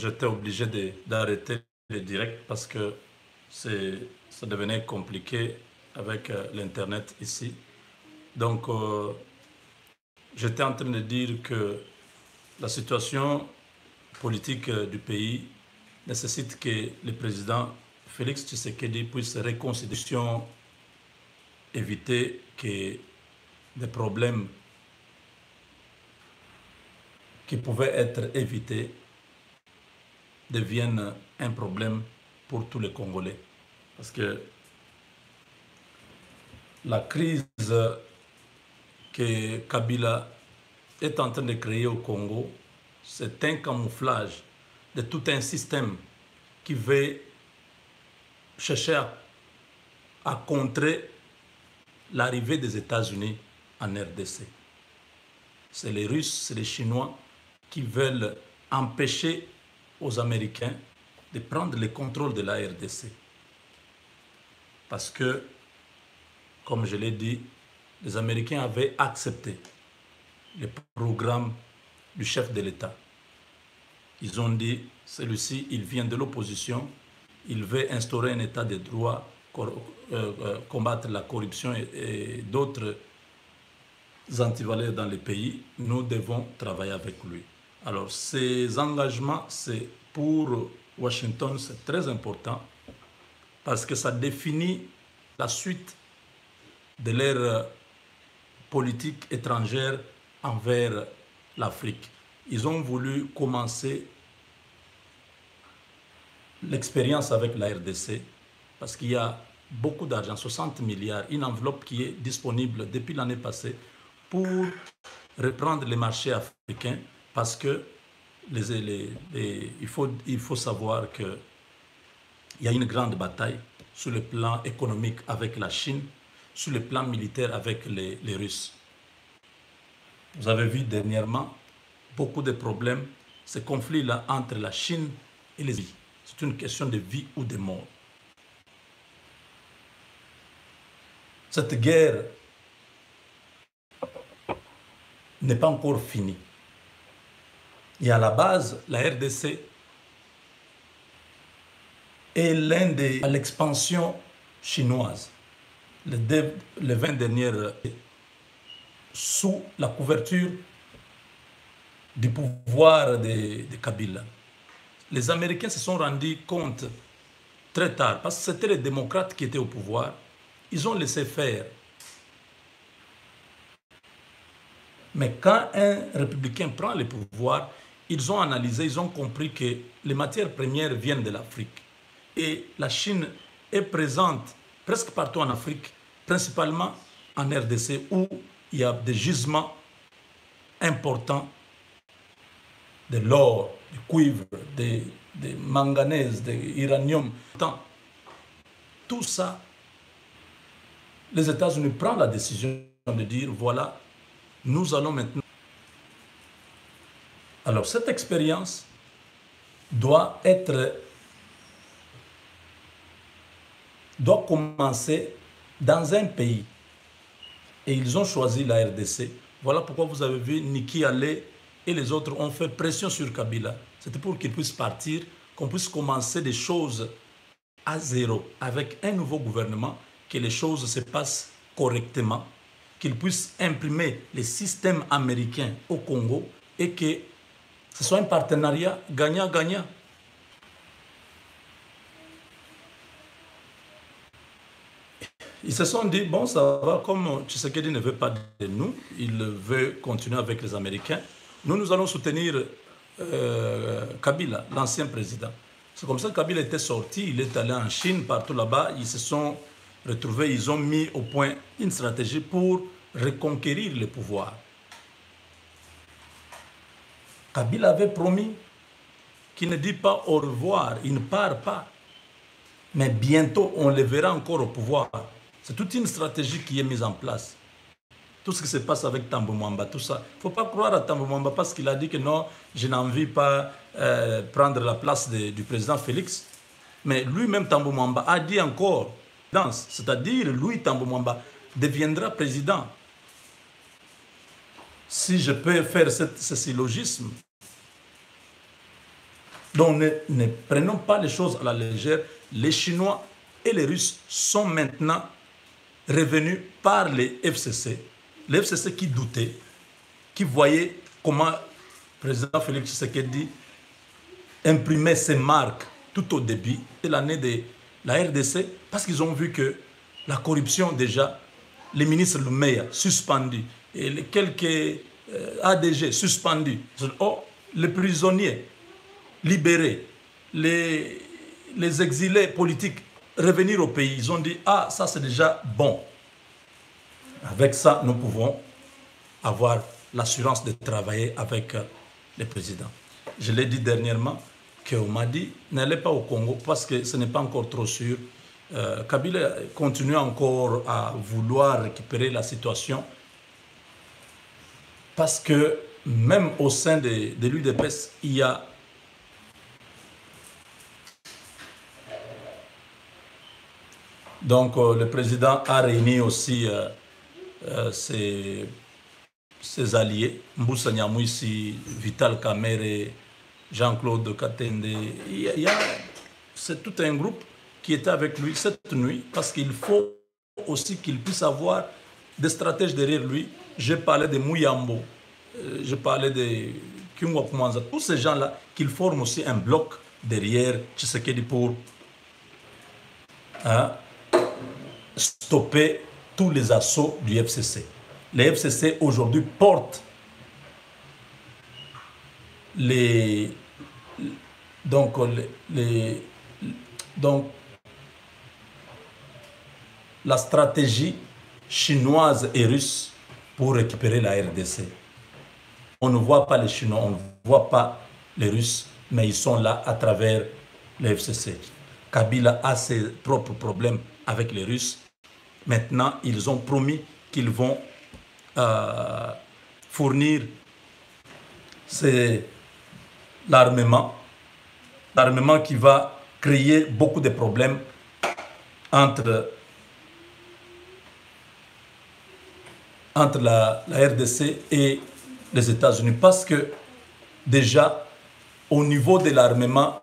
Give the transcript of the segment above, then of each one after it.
j'étais obligé d'arrêter le direct parce que ça devenait compliqué avec l'Internet ici. Donc, j'étais en train de dire que la situation politique du pays nécessite que le président Félix Tshisekedi puisse réconcilier, éviter que des problèmes qui pouvaient être évités deviennent un problème pour tous les Congolais. Parce que la crise que Kabila est en train de créer au Congo, c'est un camouflage de tout un système qui veut chercher à contrer l'arrivée des États-Unis en RDC. C'est les Russes, c'est les Chinois qui veulent empêcher aux Américains de prendre le contrôle de la RDC. Parce que, comme je l'ai dit, les Américains avaient accepté le programme du chef de l'État. Ils ont dit, celui-ci, il vient de l'opposition, il veut instaurer un état de droit, combattre la corruption et d'autres antivaleurs dans le pays, nous devons travailler avec lui. Alors, ces engagements, c'est pour Washington, c'est très important parce que ça définit la suite de leur politique étrangère envers l'Afrique. Ils ont voulu commencer l'expérience avec la RDC parce qu'il y a beaucoup d'argent, 60 milliards, une enveloppe qui est disponible depuis l'année passée pour reprendre les marchés africains parce que il faut savoir qu'il y a une grande bataille sur le plan économique avec la Chine, sur le plan militaire avec les Russes. Vous avez vu dernièrement beaucoup de problèmes, ce conflit-là entre la Chine et les États-Unis. C'est une question de vie ou de mort. Cette guerre n'est pas encore finie. Et à la base, la RDC est l'un à l'expansion chinoise. Les 20 dernières sous la couverture du pouvoir de Kabila. Les Américains se sont rendus compte très tard, parce que c'était les démocrates qui étaient au pouvoir, ils ont laissé faire. Mais quand un républicain prend le pouvoir, ils ont analysé, ils ont compris que les matières premières viennent de l'Afrique. Et la Chine est présente presque partout en Afrique, principalement en RDC, où il y a des gisements importants de l'or, du cuivre, de manganèse, de l'uranium. Tout ça, les États-Unis prennent la décision de dire, voilà, nous allons maintenant... Alors, cette expérience doit commencer dans un pays. Et ils ont choisi la RDC. Voilà pourquoi vous avez vu Niki Halé et les autres ont fait pression sur Kabila. C'était pour qu'il puisse partir, qu'on puisse commencer des choses à zéro, avec un nouveau gouvernement, que les choses se passent correctement, qu'il puisse imprimer les systèmes américains au Congo et que ce soit un partenariat gagnant-gagnant. Ils se sont dit, bon, ça va, comme Tshisekedi ne veut pas de nous, il veut continuer avec les Américains, nous allons soutenir Kabila, l'ancien président. C'est comme ça que Kabila était sorti, il est allé en Chine, partout là-bas, ils se sont retrouvés, ils ont mis au point une stratégie pour reconquérir le pouvoir. Kabila avait promis qu'il ne dit pas au revoir, il ne part pas. Mais bientôt, on le verra encore au pouvoir. C'est toute une stratégie qui est mise en place. Tout ce qui se passe avec Tambo Mwamba, tout ça. Il ne faut pas croire à Tambo Mwamba parce qu'il a dit que non, je n'envie pas prendre la place du président Félix. Mais lui-même, Tambo Mwamba, a dit encore, c'est-à-dire, lui, Tambo Mwamba, deviendra président. Si je peux faire ce syllogisme, Donc ne prenons pas les choses à la légère. Les Chinois et les Russes sont maintenant revenus par les FCC. Les FCC qui doutaient, qui voyaient comment le président Félix Tshisekedi imprimait ses marques tout au début de l'année de la RDC, parce qu'ils ont vu que la corruption déjà, les ministres Lumeya suspendus, et les quelques ADG suspendus, oh, les prisonniers libérés, les exilés politiques revenir au pays, ils ont dit, ah, ça c'est déjà bon. Avec ça, nous pouvons avoir l'assurance de travailler avec le président. Je l'ai dit dernièrement, qu'on m'a dit, n'allez pas au Congo parce que ce n'est pas encore trop sûr. Kabila continue encore à vouloir récupérer la situation parce que même au sein de l'UDPS, il y a donc le président a réuni aussi ses alliés, Mboussa Nyamwisi, Vital Kamerhe, Jean-Claude Katende. C'est tout un groupe qui était avec lui cette nuit parce qu'il faut aussi qu'il puisse avoir des stratèges derrière lui. Je parlais de Mouyambo, je parlais de Kyungwa Koumanza, tous ces gens-là, qu'ils forment aussi un bloc derrière Tshisekedi pour stopper tous les assauts du FCC. Les FCC aujourd'hui portent donc la stratégie chinoise et russe pour récupérer la RDC. On ne voit pas les Chinois, on ne voit pas les Russes, mais ils sont là à travers les FCC. Kabila a ses propres problèmes avec les Russes. Maintenant, ils ont promis qu'ils vont fournir l'armement qui va créer beaucoup de problèmes entre la RDC et les États-Unis. Parce que déjà, au niveau de l'armement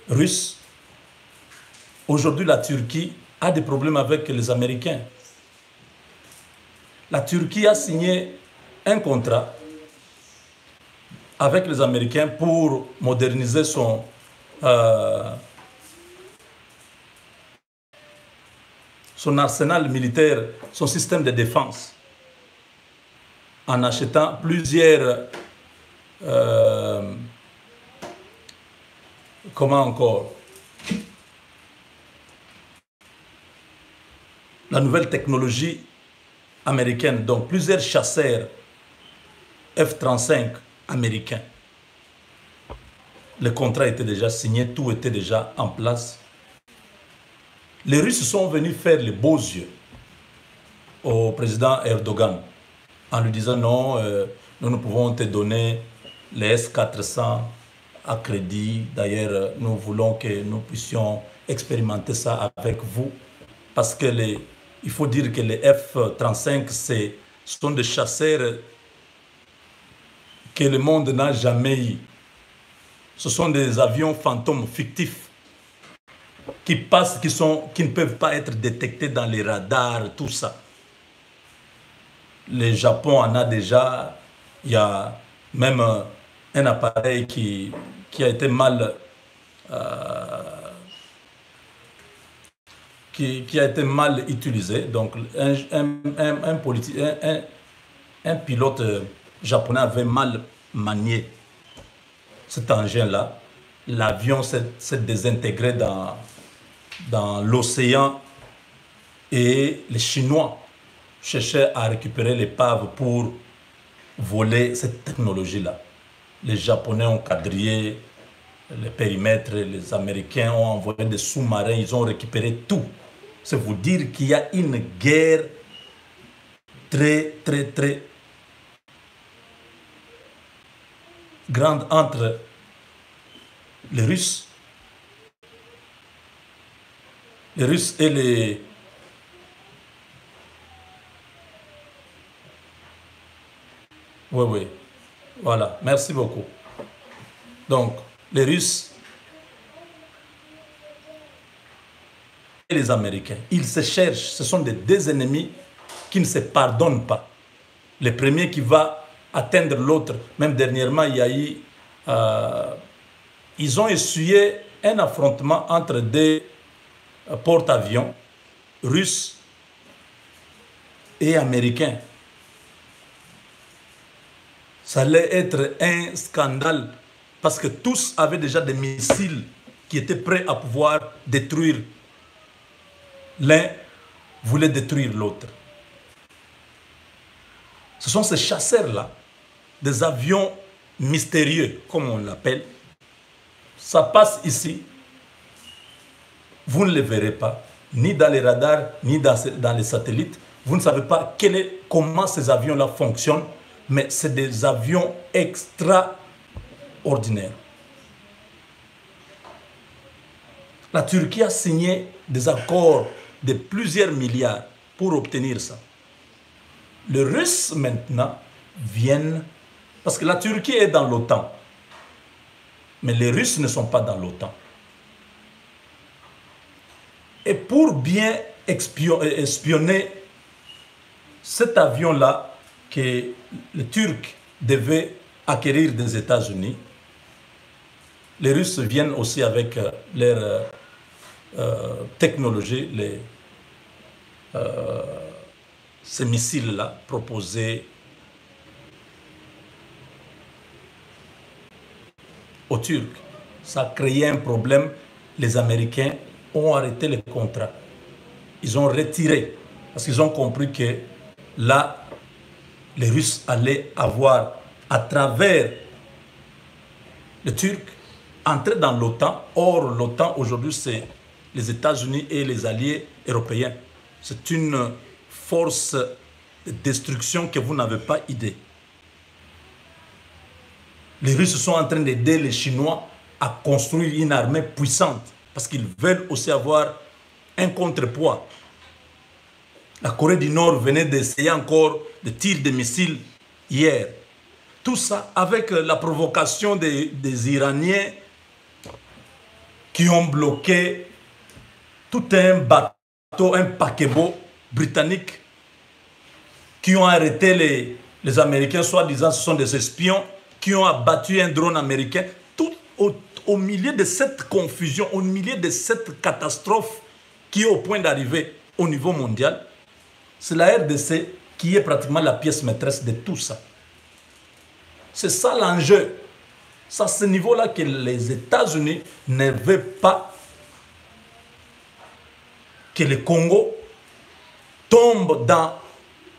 russe, aujourd'hui, la Turquie a des problèmes avec les Américains. La Turquie a signé un contrat avec les Américains pour moderniser son arsenal militaire, son système de défense, en achetant plusieurs comment encore, la nouvelle technologie américaine, donc plusieurs chasseurs F-35 américains. Le contrat était déjà signé, tout était déjà en place. Les Russes sont venus faire les beaux yeux au président Erdogan en lui disant non, nous pouvons te donner les S-400 à crédit. D'ailleurs, nous voulons que nous puissions expérimenter ça avec vous. Parce que il faut dire que les F-35, ce sont des chasseurs que le monde n'a jamais eu. Ce sont des avions fantômes fictifs qui passent, qui ne peuvent pas être détectés dans les radars, tout ça. Le Japon en a déjà. Il y a même un appareil qui a été mal... qui a été mal utilisé. Donc, un pilote japonais avait mal manié cet engin-là. L'avion s'est désintégré dans l'océan et les Chinois cherchaient à récupérer l'épave pour voler cette technologie-là. Les Japonais ont quadrillé les périmètres, les Américains ont envoyé des sous-marins, ils ont récupéré tout. C'est vous dire qu'il y a une guerre très grande entre les Russes et les... Oui, voilà, merci beaucoup. Donc, les Russes les Américains. Ils se cherchent. Ce sont des deux ennemis qui ne se pardonnent pas. Le premier qui va atteindre l'autre. Même dernièrement, il y a eu... ils ont essuyé un affrontement entre des porte-avions russes et américains. Ça allait être un scandale parce que tous avaient déjà des missiles qui étaient prêts à pouvoir détruire. L'un voulait détruire l'autre. Ce sont ces chasseurs-là, des avions mystérieux, comme on l'appelle. Ça passe ici. Vous ne les verrez pas, ni dans les radars, ni dans les satellites. Vous ne savez pas comment ces avions-là fonctionnent, mais c'est des avions extraordinaires. La Turquie a signé des accords de plusieurs milliards pour obtenir ça. Les Russes, maintenant, viennent... Parce que la Turquie est dans l'OTAN. Mais les Russes ne sont pas dans l'OTAN. Et pour bien espionner cet avion-là que les Turcs devaient acquérir des États-Unis, les Russes viennent aussi avec leur technologie, ces missiles-là proposés aux Turcs. Ça a créé un problème. Les Américains ont arrêté les contrats. Ils ont retiré parce qu'ils ont compris que là, les Russes allaient avoir, à travers les Turcs, entrer dans l'OTAN. Or, l'OTAN, aujourd'hui, c'est les États-Unis et les alliés européens. C'est une force de destruction que vous n'avez pas idée. Les Russes sont en train d'aider les Chinois à construire une armée puissante parce qu'ils veulent aussi avoir un contrepoids. La Corée du Nord venait d'essayer encore de tirer des missiles hier. Tout ça avec la provocation des Iraniens qui ont bloqué tout un bateau, un paquebot britannique, qui ont arrêté les Américains, soi-disant ce sont des espions, qui ont abattu un drone américain. Tout au milieu de cette confusion, au milieu de cette catastrophe qui est au point d'arriver au niveau mondial, c'est la RDC qui est pratiquement la pièce maîtresse de tout ça. C'est ça l'enjeu. C'est à ce niveau-là que les États-Unis ne veulent pas que le Congo tombe dans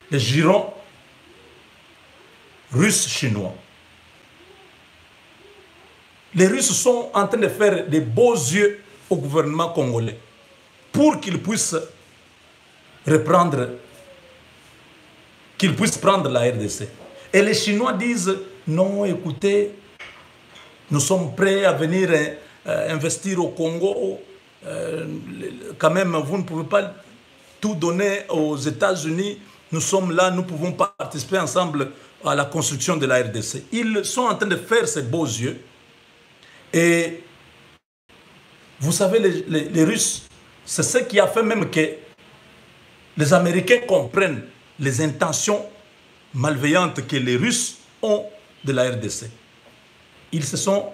le giron russe-chinois. Les Russes sont en train de faire des beaux yeux au gouvernement congolais pour qu'il puisse reprendre, qu'il puisse prendre la RDC. Et les Chinois disent, non, écoutez, nous sommes prêts à venir investir au Congo. Quand même, vous ne pouvez pas tout donner aux États-Unis. Nous sommes là, nous pouvons participer ensemble à la construction de la RDC. Ils sont en train de faire ces beaux yeux. Et vous savez, les Russes, c'est ce qui a fait même que les Américains comprennent les intentions malveillantes que les Russes ont de la RDC. Ils se sont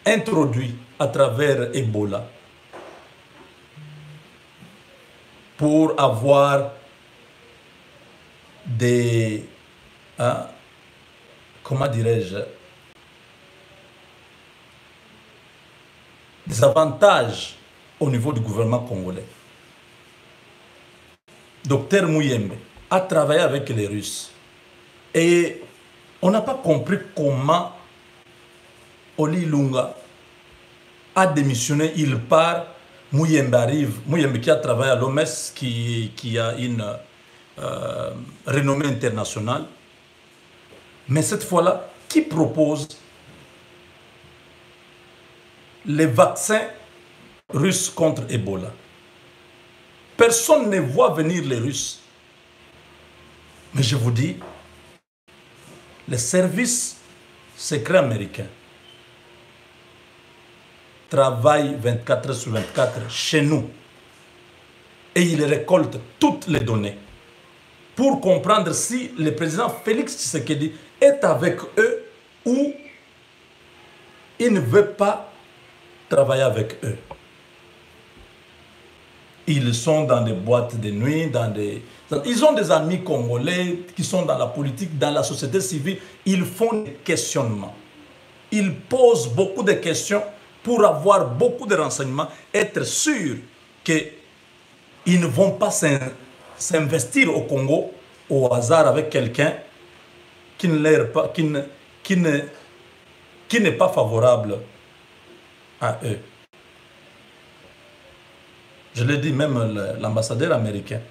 introduits à travers Ebola pour avoir des, comment dirais-je, des avantages au niveau du gouvernement congolais. Docteur Muyembe a travaillé avec les Russes et on n'a pas compris comment Oli Lunga a démissionné, il part, Muyembe arrive, Muyembe qui a travaillé à l'OMS, qui a une renommée internationale. Mais cette fois-là, qui propose les vaccins russes contre Ebola? Personne ne voit venir les Russes. Mais je vous dis, les services secrets américains travaille 24 heures sur 24 chez nous. Et il récolte toutes les données pour comprendre si le président Félix Tshisekedi est avec eux ou il ne veut pas travailler avec eux. Ils sont dans des boîtes de nuit, ils ont des amis congolais qui sont dans la politique, dans la société civile. Ils font des questionnements. Ils posent beaucoup de questions pour avoir beaucoup de renseignements, être sûrs qu'ils ne vont pas s'investir au Congo au hasard avec quelqu'un qui n'est pas favorable à eux. Je l'ai dit, même l'ambassadeur américain.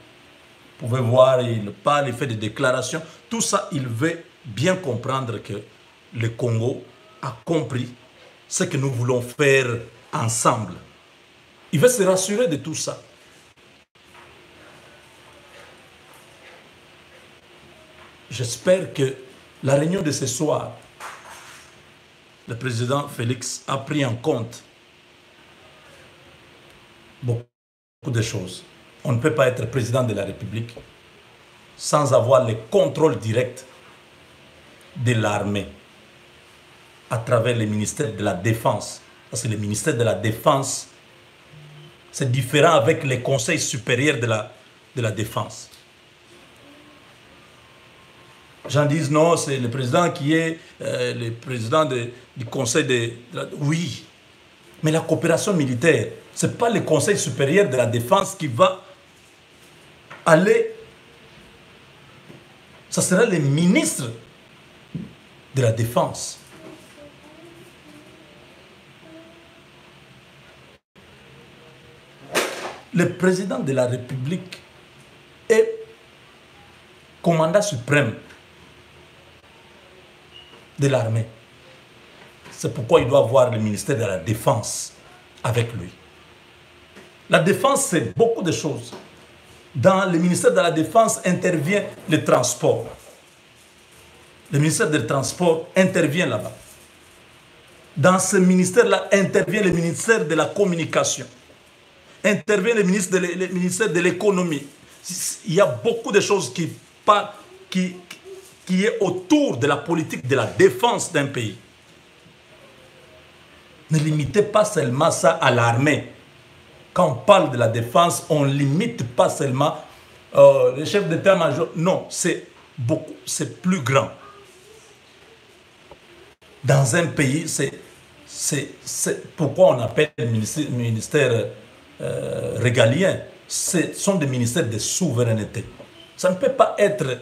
Vous pouvez voir, il parle, il fait des déclarations. Tout ça, il veut bien comprendre que le Congo a compris ce que nous voulons faire ensemble. Il veut se rassurer de tout ça. J'espère que la réunion de ce soir, le président Félix a pris en compte beaucoup de choses. On ne peut pas être président de la République sans avoir le contrôle direct de l'armée à travers le ministère de la Défense. Parce que le ministère de la Défense, c'est différent avec les conseils supérieurs de la Défense. J'en dis non, c'est le président qui est le président du conseil Oui, mais la coopération militaire, ce n'est pas le conseil supérieur de la défense qui va aller. Ça sera le ministre de la défense. Le président de la République est commandant suprême de l'armée. C'est pourquoi il doit avoir le ministère de la Défense avec lui. La défense, c'est beaucoup de choses. Dans le ministère de la Défense intervient le transport. Le ministère des Transports intervient là-bas. Dans ce ministère-là intervient le ministère de la Communication. Intervient le ministère de l'Économie. Il y a beaucoup de choses qui est autour de la politique de la défense d'un pays. Ne limitez pas seulement ça à l'armée. Quand on parle de la défense, on ne limite pas seulement le chef d'état-major. Non, c'est plus grand. Dans un pays, c'est pourquoi on appelle le ministère régalien. Ce sont des ministères de souveraineté. Ça ne peut pas être...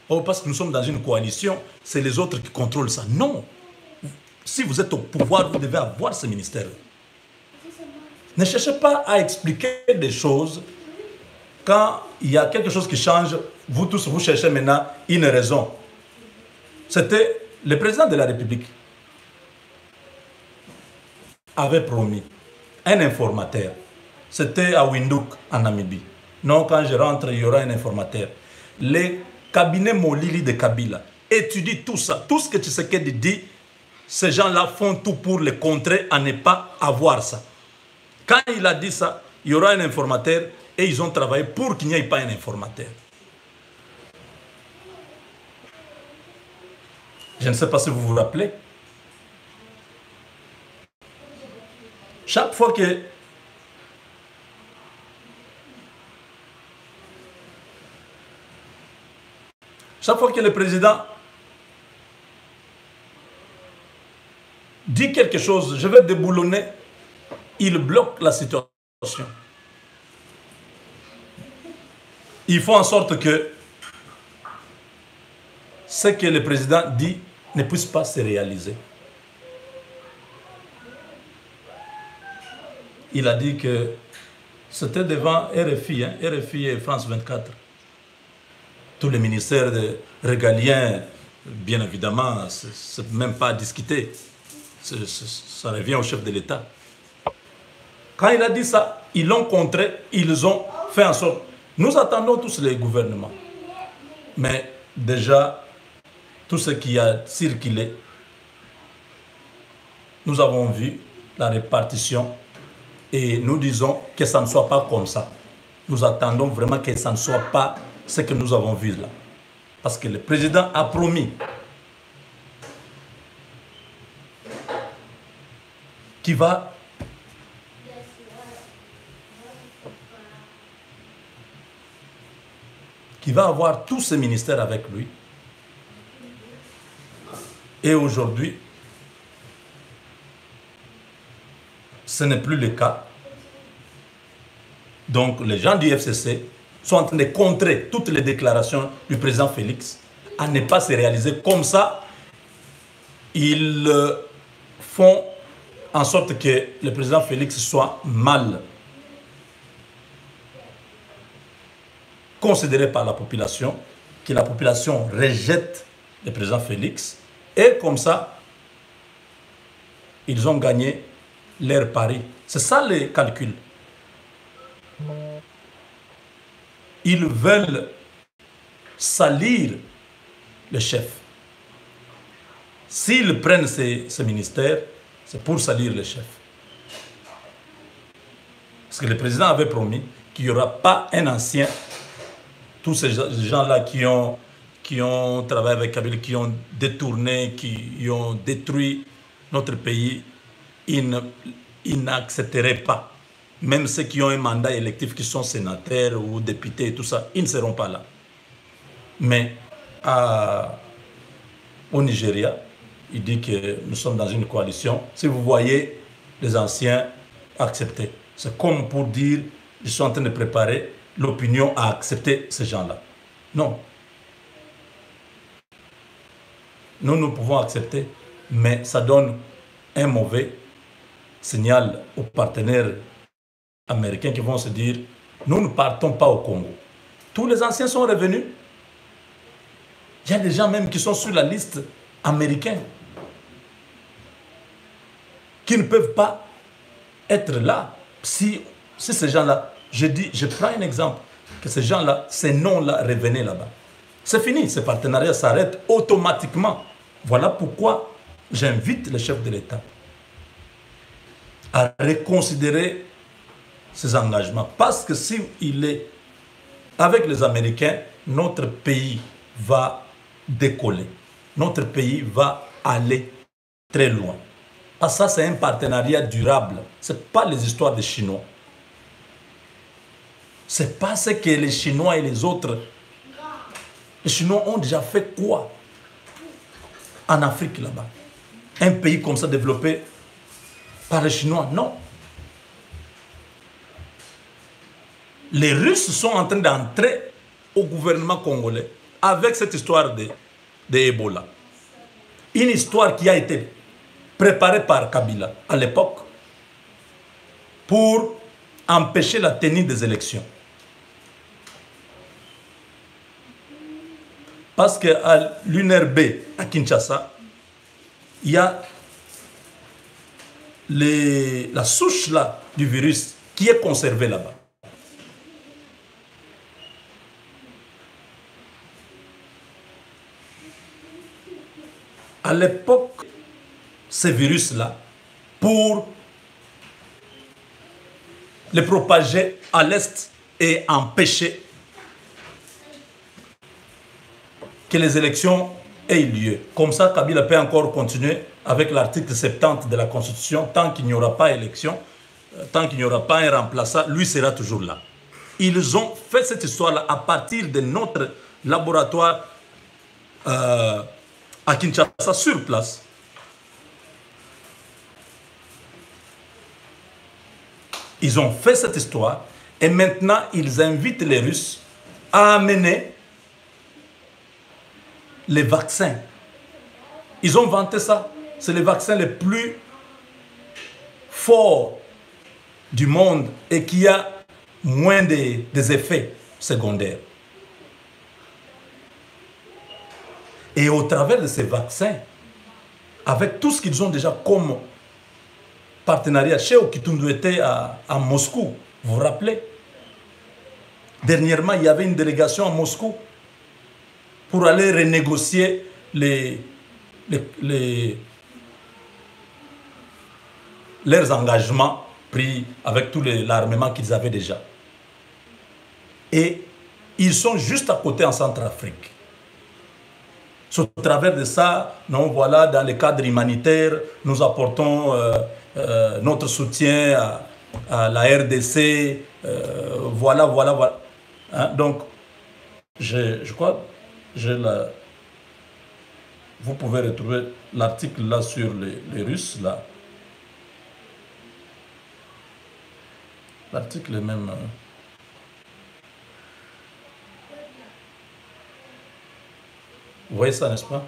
Oh, parce que nous sommes dans une coalition, c'est les autres qui contrôlent ça. Non. Si vous êtes au pouvoir, vous devez avoir ce ministère. Ne cherchez pas à expliquer des choses. Quand il y a quelque chose qui change, vous tous, vous cherchez maintenant une raison. C'était le président de la République avait promis un informateur. C'était à Windhoek, en Namibie. Non, quand je rentre, il y aura un informateur. Les cabinets Molili de Kabila étudient tout ça. Tout ce que Tshisekedi dit, ces gens-là font tout pour le contrer à ne pas avoir ça. Quand il a dit ça, il y aura un informateur et ils ont travaillé pour qu'il n'y ait pas un informateur. Je ne sais pas si vous vous rappelez. Chaque fois que le président dit quelque chose, je vais déboulonner, il bloque la situation. Il faut en sorte que ce que le président dit ne puisse pas se réaliser. Il a dit que c'était devant RFI, RFI et France 24. Tous les ministères régaliens, bien évidemment, ce n'est même pas à discuter. Ça revient au chef de l'État. Quand il a dit ça, ils l'ont contré, ils ont fait en sorte. Nous attendons tous les gouvernements. Mais déjà, tout ce qui a circulé, nous avons vu la répartition et nous disons que ça ne soit pas comme ça. Nous attendons vraiment que ça ne soit pas ce que nous avons vu là. Parce que le président a promis qu'il va avoir tous ses ministères avec lui. Et aujourd'hui, ce n'est plus le cas. Donc les gens du FCC sont en train de contrer toutes les déclarations du président Félix à ne pas se réaliser. Comme ça, ils font en sorte que le président Félix soit mal considéré par la population, que la population rejette le président Félix, et comme ça, ils ont gagné leur pari. C'est ça le calcul. Ils veulent salir le chef. S'ils prennent ces ministères, c'est pour salir le chef. Parce que le président avait promis qu'il n'y aura pas un ancien. Tous ces gens-là qui ont travaillé avec Kabila, qui ont détourné, qui ont détruit notre pays, ils n'accepteraient pas. Même ceux qui ont un mandat électif, qui sont sénateurs ou députés et tout ça, ils ne seront pas là. Mais au Nigeria, il dit que nous sommes dans une coalition. Si vous voyez les anciens accepter, c'est comme pour dire, ils sont en train de préparer l'opinion à accepter ces gens-là. Non. Nous pouvons accepter, mais ça donne un mauvais signal aux partenaires américains qui vont se dire, nous ne partons pas au Congo. Tous les anciens sont revenus. Il y a des gens même qui sont sur la liste américaine, qui ne peuvent pas être là. Si ces gens-là, je prends un exemple, que ces gens-là, ces noms-là revenaient là-bas. C'est fini, ce partenariat s'arrête automatiquement. Voilà pourquoi j'invite le chef de l'État à reconsidérer ses engagements. Parce que s'il est avec les Américains, notre pays va décoller. Notre pays va aller très loin. Parce que ça, c'est un partenariat durable. Ce n'est pas les histoires des Chinois. Ce n'est pas ce que les Chinois et les autres... Les Chinois ont déjà fait quoi en Afrique là-bas? Un pays comme ça développé par les Chinois? Non. Les Russes sont en train d'entrer au gouvernement congolais avec cette histoire de Ebola. Une histoire qui a été préparée par Kabila à l'époque pour empêcher la tenue des élections. Parce qu'à l'UNRB, à Kinshasa, il y a la souche là, du virus qui est conservée là-bas. À l'époque, ce virus-là, pour le propager à l'Est et empêcher que les élections aient lieu. Comme ça, Kabila peut encore continuer avec l'article 70 de la Constitution. Tant qu'il n'y aura pas élection, tant qu'il n'y aura pas un remplaçant, lui sera toujours là. Ils ont fait cette histoire-là à partir de notre laboratoire à Kinshasa, sur place. Ils ont fait cette histoire et maintenant ils invitent les Russes à amener les vaccins. Ils ont vanté ça. C'est les vaccins les plus forts du monde et qui a moins des effets secondaires. Et au travers de ces vaccins, avec tout ce qu'ils ont déjà comme partenariat, chez Okitundu était à Moscou, vous vous rappelez? Dernièrement, il y avait une délégation à Moscou pour aller renégocier les leurs engagements pris avec tout l'armement qu'ils avaient déjà. Et ils sont juste à côté en Centrafrique. Au travers de ça, non, voilà, dans le cadre humanitaire, nous apportons notre soutien à la RDC. Voilà. Hein, donc, je crois, vous pouvez retrouver l'article là sur les Russes, là. L'article est même... Vous voyez ça, n'est-ce pas?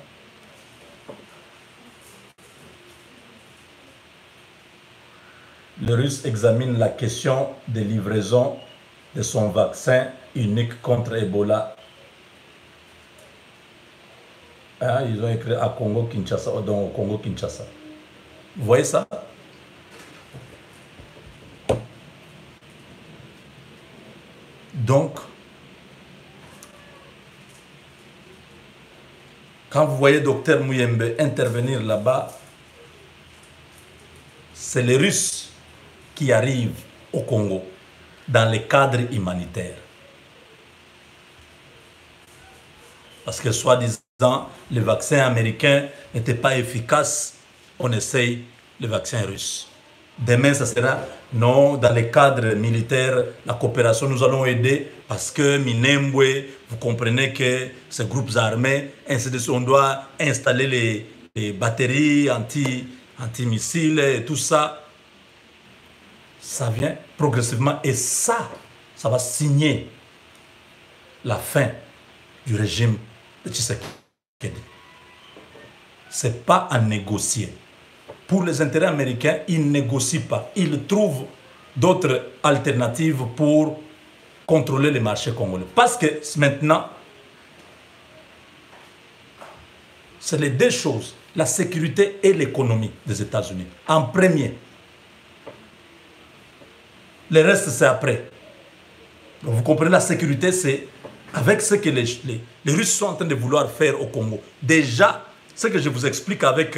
Le Russe examine la question de livraison de son vaccin unique contre Ebola. Hein, ils ont écrit à Congo-Kinshasa, donc au Congo-Kinshasa. Vous voyez ça? Donc, quand vous voyez Dr Muyembe intervenir là-bas, c'est les Russes qui arrivent au Congo dans le cadre humanitaire. Parce que soi-disant, les vaccins américains n'étaient pas efficaces, on essaye les vaccins russes. Demain, ça sera non, dans le cadre militaire, la coopération, nous allons aider parce que Minembwe, vous comprenez que ces groupes armés, ainsi de suite, on doit installer les batteries anti-missiles et tout ça. Ça vient progressivement et ça va signer la fin du régime de Tshisekedi. Ce n'est pas à négocier. Pour les intérêts américains, ils ne négocient pas. Ils trouvent d'autres alternatives pour contrôler les marchés congolais. Parce que maintenant, c'est les deux choses, la sécurité et l'économie des États-Unis. En premier. Le reste, c'est après. Donc, vous comprenez, la sécurité, c'est avec ce que les Russes sont en train de vouloir faire au Congo. Déjà, ce que je vous explique avec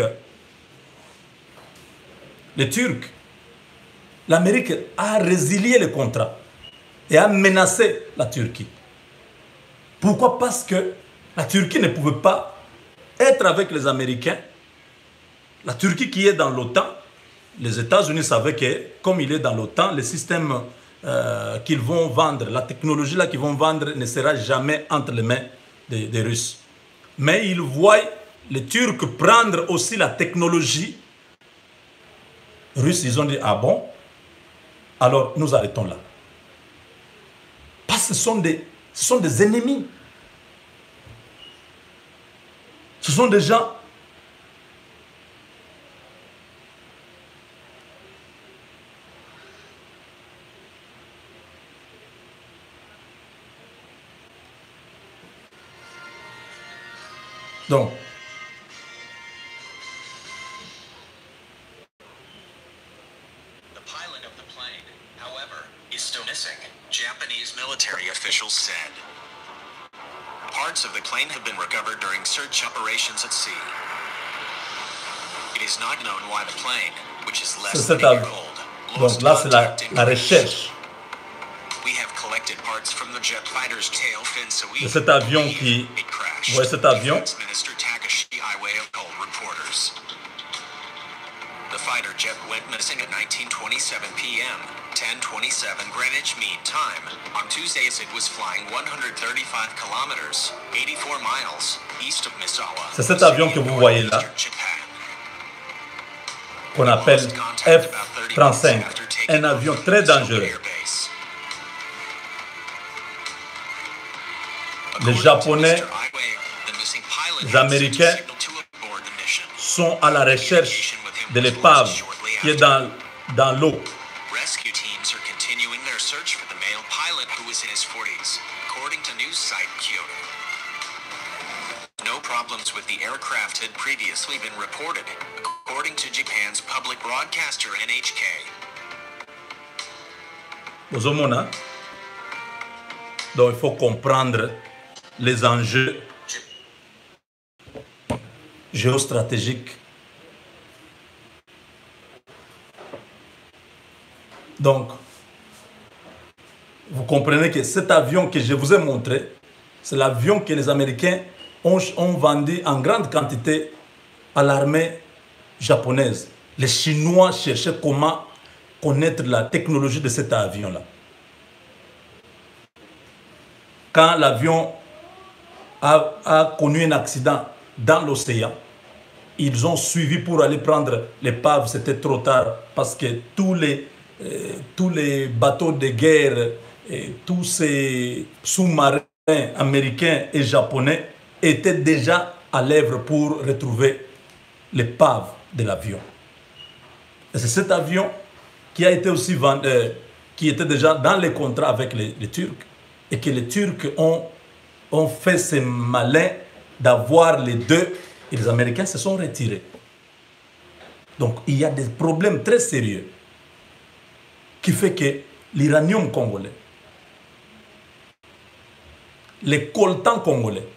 les Turcs, l'Amérique a résilié le contrat et a menacé la Turquie. Pourquoi? Parce que la Turquie ne pouvait pas être avec les Américains. La Turquie qui est dans l'OTAN, les États-Unis savaient que, comme il est dans l'OTAN, le système qu'ils vont vendre, la technologie là qu'ils vont vendre ne sera jamais entre les mains des Russes. Mais ils voient les Turcs prendre aussi la technologie russe. Ils ont dit, ah bon, alors nous arrêtons là. Parce que ce sont des ennemis. Ce sont des gens donc the pilot of the plane, however, is still missing, Japanese military officials said. Parts of the plane have been recovered during search operations at sea. It is not known why the plane, which is less than a year old, donc là c'est la recherche. We have collected parts from the jet fighter's tail fin so we cet avion qui ouais, cet avion Minister Takashi Iwao told reporters. The fighter jet went missing at 19:27 p.m. 10:27 Greenwich Mean Time on Tuesday as it was flying 135 kilometers, 84 miles east of Misawa. C'est cet avion que vous voyez là, qu'on appelle F-35, un avion très dangereux. Les Japonais, les Américains sont à la recherche de l'épave qui est dans l'eau. Rescue teams are continuing their search for the male pilot who was in his 40s, according to news site Kyoto. No problems with the aircraft had previously been reported, according to Japan's public broadcaster NHK. Donc il faut comprendre les enjeux géostratégiques Donc, vous comprenez que cet avion que je vous ai montré, c'est l'avion que les Américains ont vendu en grande quantité à l'armée japonaise. Les Chinois cherchaient comment connaître la technologie de cet avion-là. Quand l'avion a connu un accident dans l'océan, ils ont suivi pour aller prendre l'épave. C'était trop tard parce que tous les bateaux de guerre, et tous ces sous-marins américains et japonais étaient déjà à l'œuvre pour retrouver l'épave de l'avion. Et c'est cet avion qui a été aussi vendu, qui était déjà dans les contrats avec les Turcs, et que les Turcs ont fait ces malins d'avoir les deux, et les Américains se sont retirés. Donc il y a des problèmes très sérieux qui fait que l'uranium congolais, les coltans congolais,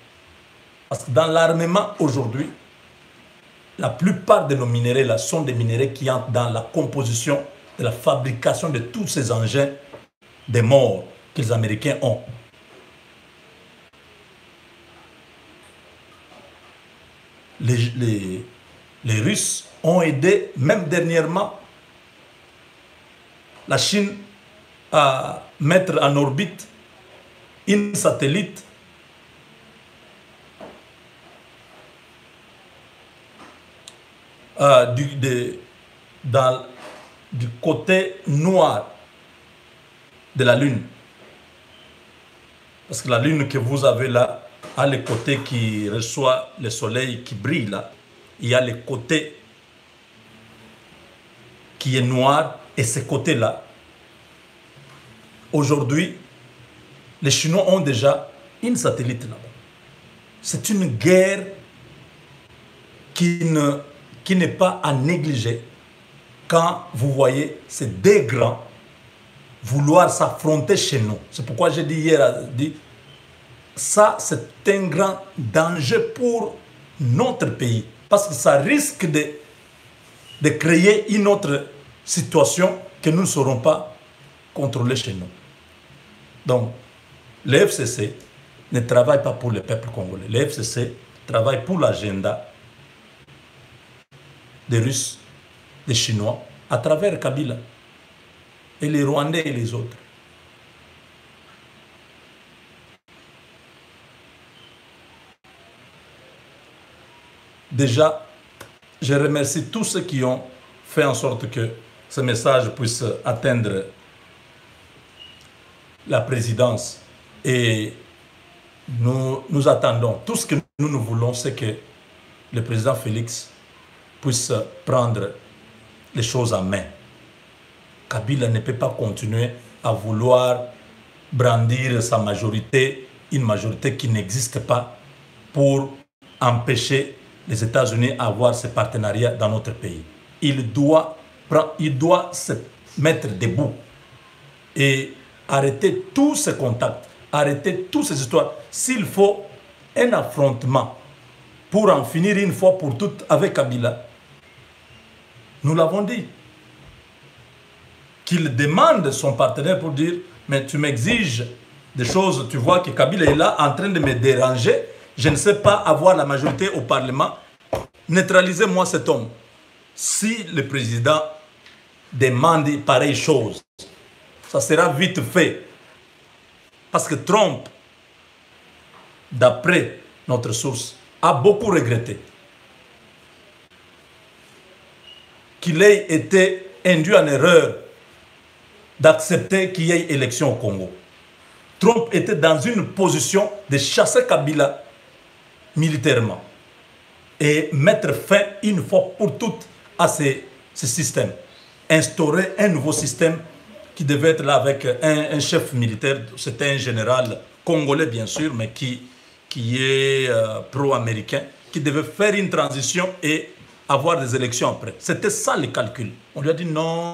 parce que dans l'armement aujourd'hui, la plupart de nos minéraux là sont des minéraux qui entrent dans la composition de la fabrication de tous ces engins de mort que les Américains ont. Les Russes ont aidé, même dernièrement, la Chine à mettre en orbite une satellite du côté noir de la Lune. Parce que la Lune que vous avez là a le côté qui reçoit le soleil qui brille là. Il y a le côté qui est noir et ce côté-là. Aujourd'hui, les Chinois ont déjà une satellite là-bas. C'est une guerre qui n'est pas à négliger quand vous voyez ces deux grands vouloir s'affronter chez nous. C'est pourquoi j'ai dit hier, ça c'est un grand danger pour notre pays. Parce que ça risque de créer une autre situation que nous ne saurons pas contrôler chez nous. Donc, le FCC ne travaille pas pour le peuple congolais. Le FCC travaille pour l'agenda des Russes, des Chinois, à travers Kabila, et les Rwandais et les autres. Déjà, je remercie tous ceux qui ont fait en sorte que ce message puisse atteindre la présidence. Et nous attendons. Tout ce que nous voulons, c'est que le président Félix puisse prendre les choses en main. Kabila ne peut pas continuer à vouloir brandir sa majorité, une majorité qui n'existe pas, pour empêcher les États-Unis à avoir ce partenariat dans notre pays. Il doit se mettre debout et arrêter tous ces contacts, arrêter toutes ces histoires. S'il faut un affrontement pour en finir une fois pour toutes avec Kabila, nous l'avons dit, qu'il demande son partenaire pour dire « mais tu m'exiges des choses, tu vois que Kabila est là en train de me déranger, je ne sais pas avoir la majorité au Parlement, neutralisez-moi cet homme. » Si le président demande pareille chose, ça sera vite fait. Parce que Trump, d'après notre source, a beaucoup regretté qu'il ait été induit en erreur d'accepter qu'il y ait élection au Congo. Trump était dans une position de chasser Kabila militairement et mettre fin une fois pour toutes à ce système. Instaurer un nouveau système qui devait être là avec un chef militaire, c'était un général congolais bien sûr, mais qui est pro-américain, qui devait faire une transition et avoir des élections après. C'était ça le calcul. On lui a dit non,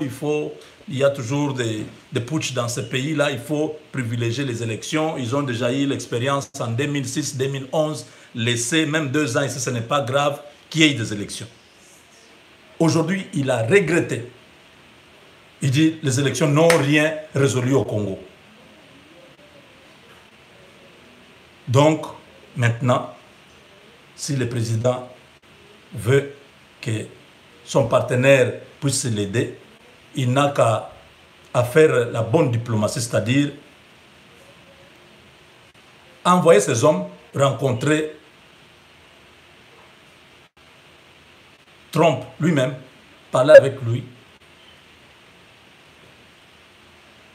il y a toujours des putschs dans ce pays-là, il faut privilégier les élections. Ils ont déjà eu l'expérience en 2006, 2011, laisser même 2 ans ici, ce n'est pas grave qu'il y ait des élections. Aujourd'hui, il a regretté. Il dit les élections n'ont rien résolu au Congo. Donc, maintenant, si le président veut que son partenaire puisse l'aider, il n'a qu'à faire la bonne diplomatie, c'est-à-dire envoyer ses hommes rencontrer Trump lui-même, parler avec lui,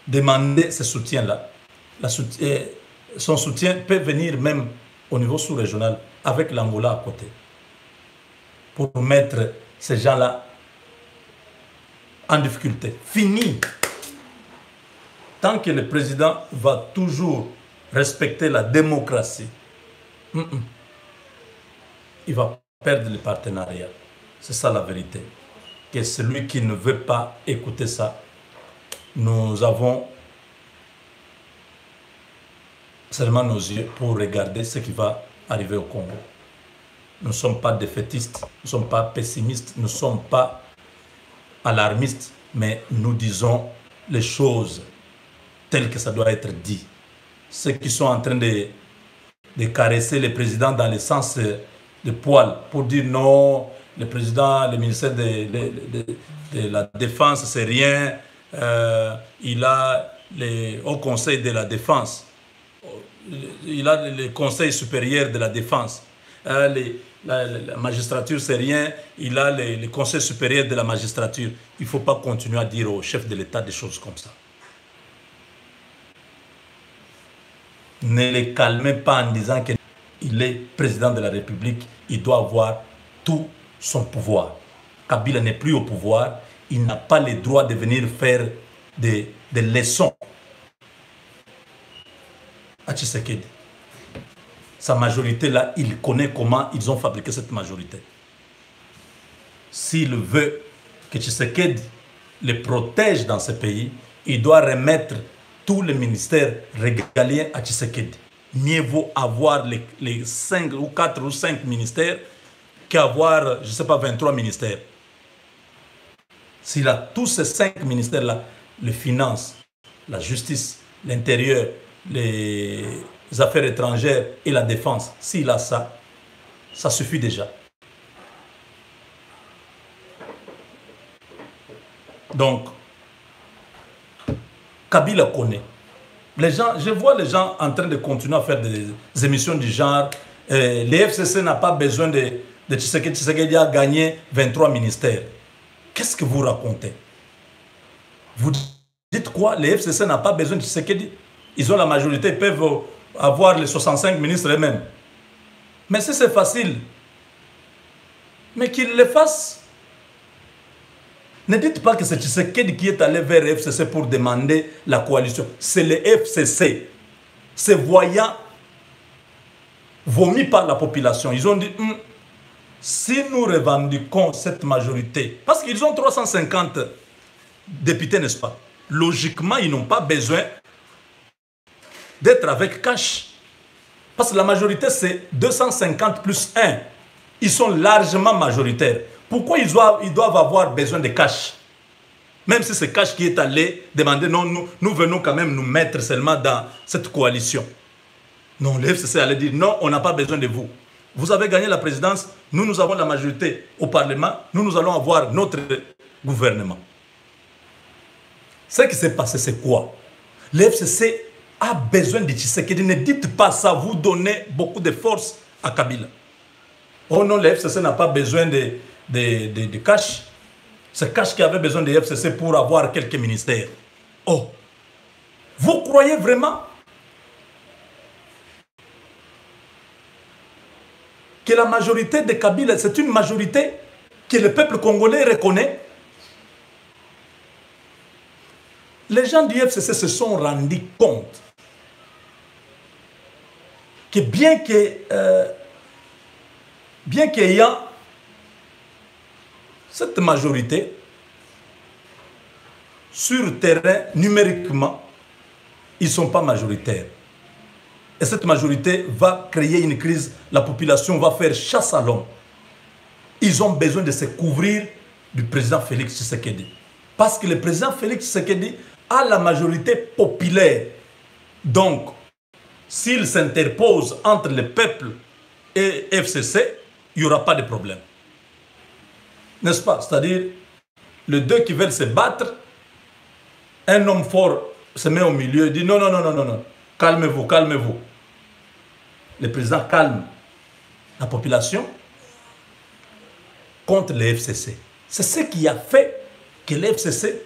demander ce soutien-là. Son soutien peut venir même au niveau sous-régional avec l'Angola à côté pour mettre ces gens-là en difficulté. Fini. Tant que le président va toujours respecter la démocratie, il va perdre le partenariat. C'est ça la vérité. Que celui qui ne veut pas écouter ça, nous avons seulement nos yeux pour regarder ce qui va arriver au Congo. Nous ne sommes pas défaitistes, nous ne sommes pas pessimistes, nous ne sommes pas alarmistes, mais nous disons les choses telles que ça doit être dit. Ceux qui sont en train de caresser le président dans le sens de poil pour dire non, le président, le ministère de la Défense, c'est rien, il a le Haut Conseil de la Défense, il a le Conseil supérieur de la Défense, la magistrature, c'est rien, il a le Conseil supérieur de la magistrature. Il ne faut pas continuer à dire au chef de l'État des choses comme ça. Ne les calmez pas en disant qu'il est président de la République, il doit avoir tout son pouvoir. Kabila n'est plus au pouvoir, il n'a pas le droit de venir faire des leçons à Tshisekedi. Sa majorité là, il connaît comment ils ont fabriqué cette majorité. S'il veut que Tshisekedi le protège dans ce pays, il doit remettre tous les ministères régaliens à Tshisekedi. Mieux vaut avoir les 5 ou 4 ou 5 ministères qu'avoir, je ne sais pas, 23 ministères. S'il a tous ces 5 ministères-là, les finances, la justice, l'intérieur, les affaires étrangères et la défense, s'il a ça, ça suffit déjà. Donc, Kabila connaît. Les gens, je vois les gens en train de continuer à faire des émissions du genre les FCC n'a pas besoin de Tshisekedi. Tshisekedi a gagné 23 ministères. Qu'est-ce que vous racontez? Vous dites quoi? Les FCC n'a pas besoin de Tshisekedi. Ils ont la majorité, ils peuvent avoir les 65 ministres eux-mêmes. Mais si c'est facile, mais qu'ils le fassent. Ne dites pas que c'est Tshisekedi qui est allé vers le FCC pour demander la coalition. C'est le FCC. Ces voyants vomis par la population. Ils ont dit, si nous revendiquons cette majorité, parce qu'ils ont 350 députés, n'est-ce pas? Logiquement, ils n'ont pas besoin d'être avec cash. Parce que la majorité, c'est 250 plus 1. Ils sont largement majoritaires. Pourquoi ils doivent avoir besoin de cash? Même si c'est cash qui est allé demander, non, nous venons quand même nous mettre seulement dans cette coalition. Non, le FCC allait dire, non, on n'a pas besoin de vous. Vous avez gagné la présidence, nous avons la majorité au Parlement, nous allons avoir notre gouvernement. Ce qui s'est passé, c'est quoi? Le FCC a besoin de Tshisekedi. Ne dites pas ça, vous donnez beaucoup de force à Kabila. Oh non, le FCC n'a pas besoin de cash. C'est cash qui avait besoin de FCC pour avoir quelques ministères. Oh, vous croyez vraiment que la majorité de Kabila, c'est une majorité que le peuple congolais reconnaît? Les gens du FCC se sont rendus compte que bien qu'ayant cette majorité, sur le terrain, numériquement, ils ne sont pas majoritaires. Et cette majorité va créer une crise, la population va faire chasse à l'homme. Ils ont besoin de se couvrir du président Félix Tshisekedi. Parce que le président Félix Tshisekedi a la majorité populaire. Donc, s'il s'interpose entre le peuple et FCC, il n'y aura pas de problème. N'est-ce pas? C'est-à-dire, les deux qui veulent se battre, un homme fort se met au milieu et dit non, non, non, non, non, non, calmez-vous, calmez-vous. Le président calme la population contre le FCC. C'est ce qui a fait que le FCC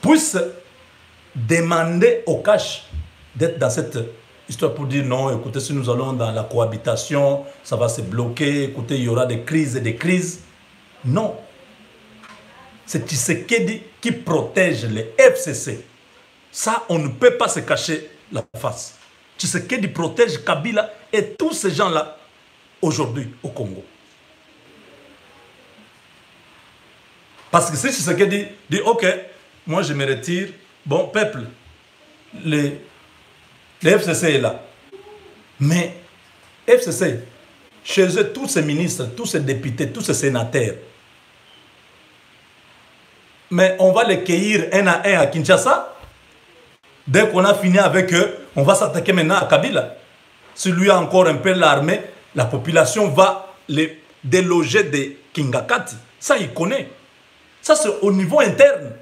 puisse demander au cash d'être dans cette histoire pour dire non, écoutez, si nous allons dans la cohabitation, ça va se bloquer, écoutez, il y aura des crises et des crises. Non. C'est Tshisekedi qui protège les FCC. Ça, on ne peut pas se cacher la face. Tshisekedi protège Kabila et tous ces gens-là aujourd'hui au Congo. Parce que si Tshisekedi dit ok, moi je me retire, bon peuple, le FCC est là. Mais FCC, chez eux, tous ces ministres, tous ces députés, tous ces sénateurs, mais on va les cueillir un à Kinshasa. Dès qu'on a fini avec eux, on va s'attaquer maintenant à Kabila. Si lui a encore un peu l'armée, la population va les déloger de Kingakati. Ça, il connaît. Ça, c'est au niveau interne.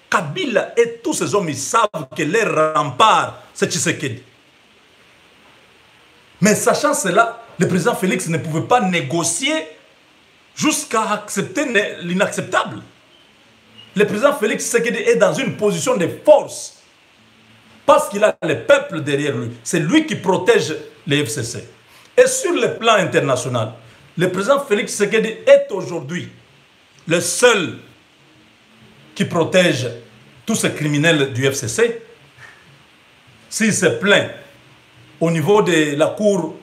Kabila et tous ces hommes, ils savent que leur rempart, c'est Tshisekedi. Mais sachant cela, le président Félix ne pouvait pas négocier jusqu'à accepter l'inacceptable. Le président Félix Tshisekedi est dans une position de force. Parce qu'il a le peuple derrière lui. C'est lui qui protège les FCC. Et sur le plan international, le président Félix Tshisekedi est aujourd'hui le seul qui protège tous ces criminels du FCC. S'il se plaint au niveau de la Cour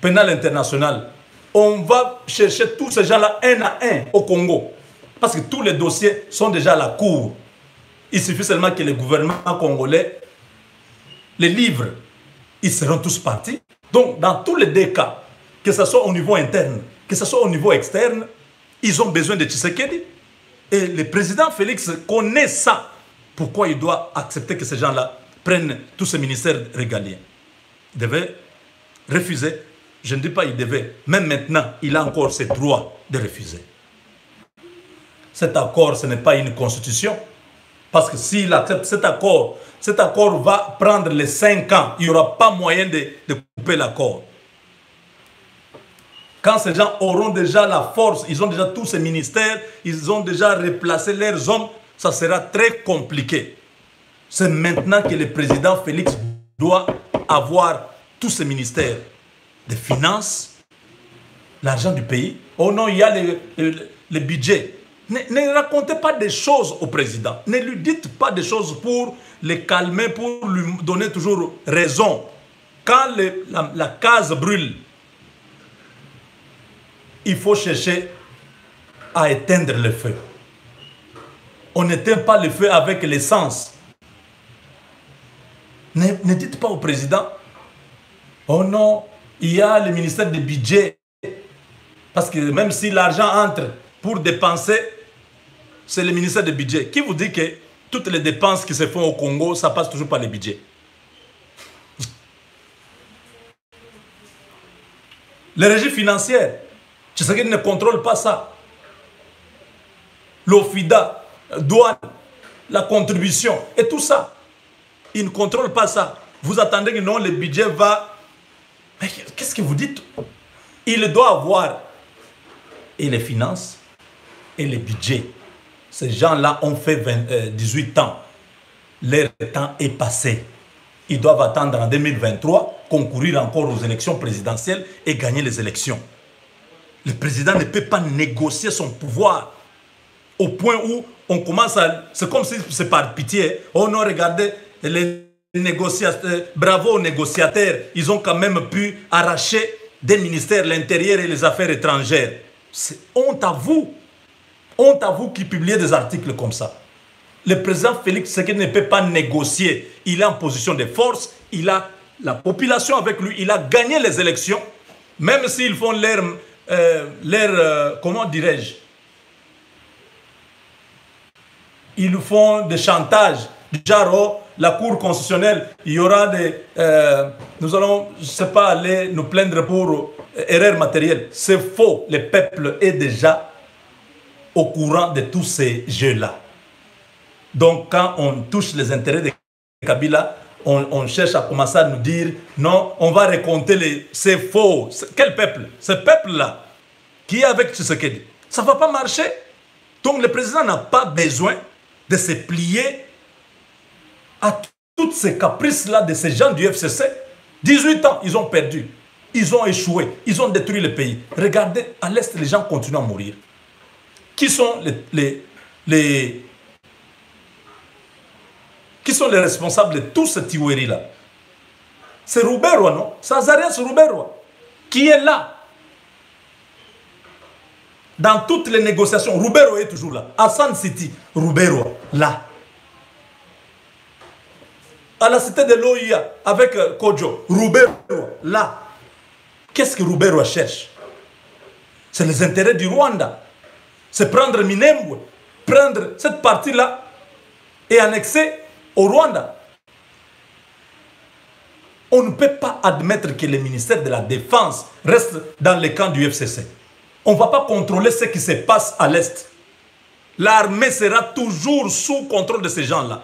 pénale internationale, on va chercher tous ces gens-là un à un au Congo. Parce que tous les dossiers sont déjà à la Cour. Il suffit seulement que le gouvernement congolais les livre. Ils seront tous partis. Donc, dans tous les deux cas, que ce soit au niveau interne, que ce soit au niveau externe, ils ont besoin de Tshisekedi. Et le président Félix connaît ça. Pourquoi il doit accepter que ces gens-là prennent tous ces ministères régaliens? Il devait refuser. Je ne dis pas il devait. Même maintenant, il a encore ses droits de refuser. Cet accord, ce n'est pas une constitution. Parce que s'il accepte cet accord va prendre les 5 ans. Il n'y aura pas moyen de couper l'accord. Quand ces gens auront déjà la force, ils ont déjà tous ces ministères, ils ont déjà replacé leurs hommes, ça sera très compliqué. C'est maintenant que le président Félix doit avoir tous ces ministères de finances, l'argent du pays. Oh non, il y a le budget. Ne racontez pas des choses au président. Ne lui dites pas des choses pour le calmer, pour lui donner toujours raison. Quand la case brûle, il faut chercher à éteindre le feu. On n'éteint pas le feu avec l'essence. Ne dites pas au président, oh non, il y a le ministère du budget. Parce que même si l'argent entre pour dépenser, c'est le ministère du budget. Qui vous dit que toutes les dépenses qui se font au Congo, ça passe toujours par le budget? Les régies financières, Tshisekedi ne contrôle pas ça. L'OFIDA, douane, la contribution et tout ça. Il ne contrôle pas ça. Vous attendez que non, le budget va... Mais qu'est-ce que vous dites? Il doit avoir et les finances et le budget. Ces gens-là ont fait 18 ans. Leur temps est passé. Ils doivent attendre en 2023, concourir encore aux élections présidentielles et gagner les élections. Le président ne peut pas négocier son pouvoir au point où on commence à... C'est comme si c'est par pitié. Oh non, regardez, les négociateurs, bravo aux négociateurs, ils ont quand même pu arracher des ministères, l'intérieur et les affaires étrangères. C'est honte à vous. Honte à vous qui publiez des articles comme ça. Le président Félix Tshisekedi ne peut pas négocier. Il est en position de force. Il a la population avec lui. Il a gagné les élections. Même s'ils font comment dirais-je, ils font des chantages. Du genre, oh, la Cour constitutionnelle, il y aura des... nous allons, je ne sais pas, aller nous plaindre pour erreur matérielle. C'est faux. Le peuple est déjà au courant de tous ces jeux-là. Donc, quand on touche les intérêts de Kabila, on cherche à commencer à nous dire, non, on va raconter les... C'est faux. Quel peuple? Ce peuple-là, qui est avec Tshisekedi, ça ne va pas marcher. Donc, le président n'a pas besoin de se plier à toutes ces caprices-là de ces gens du FCC. 18 ans, ils ont perdu. Ils ont échoué. Ils ont détruit le pays. Regardez, à l'Est, les gens continuent à mourir. Qui sont qui sont les responsables de tout ce tiweri-là? C'est Rouberwa, non? C'est Azarias Rouberwa qui est là. Dans toutes les négociations, Rouberwa est toujours là. À San City, Rouberwa, là. À la cité de l'OIA, avec Kodjo, Rouberwa, là. Qu'est-ce que Rouberwa cherche? C'est les intérêts du Rwanda. C'est prendre Minembwe, prendre cette partie-là et annexer au Rwanda. On ne peut pas admettre que le ministère de la Défense reste dans le camp du FCC. On ne va pas contrôler ce qui se passe à l'Est. L'armée sera toujours sous contrôle de ces gens-là.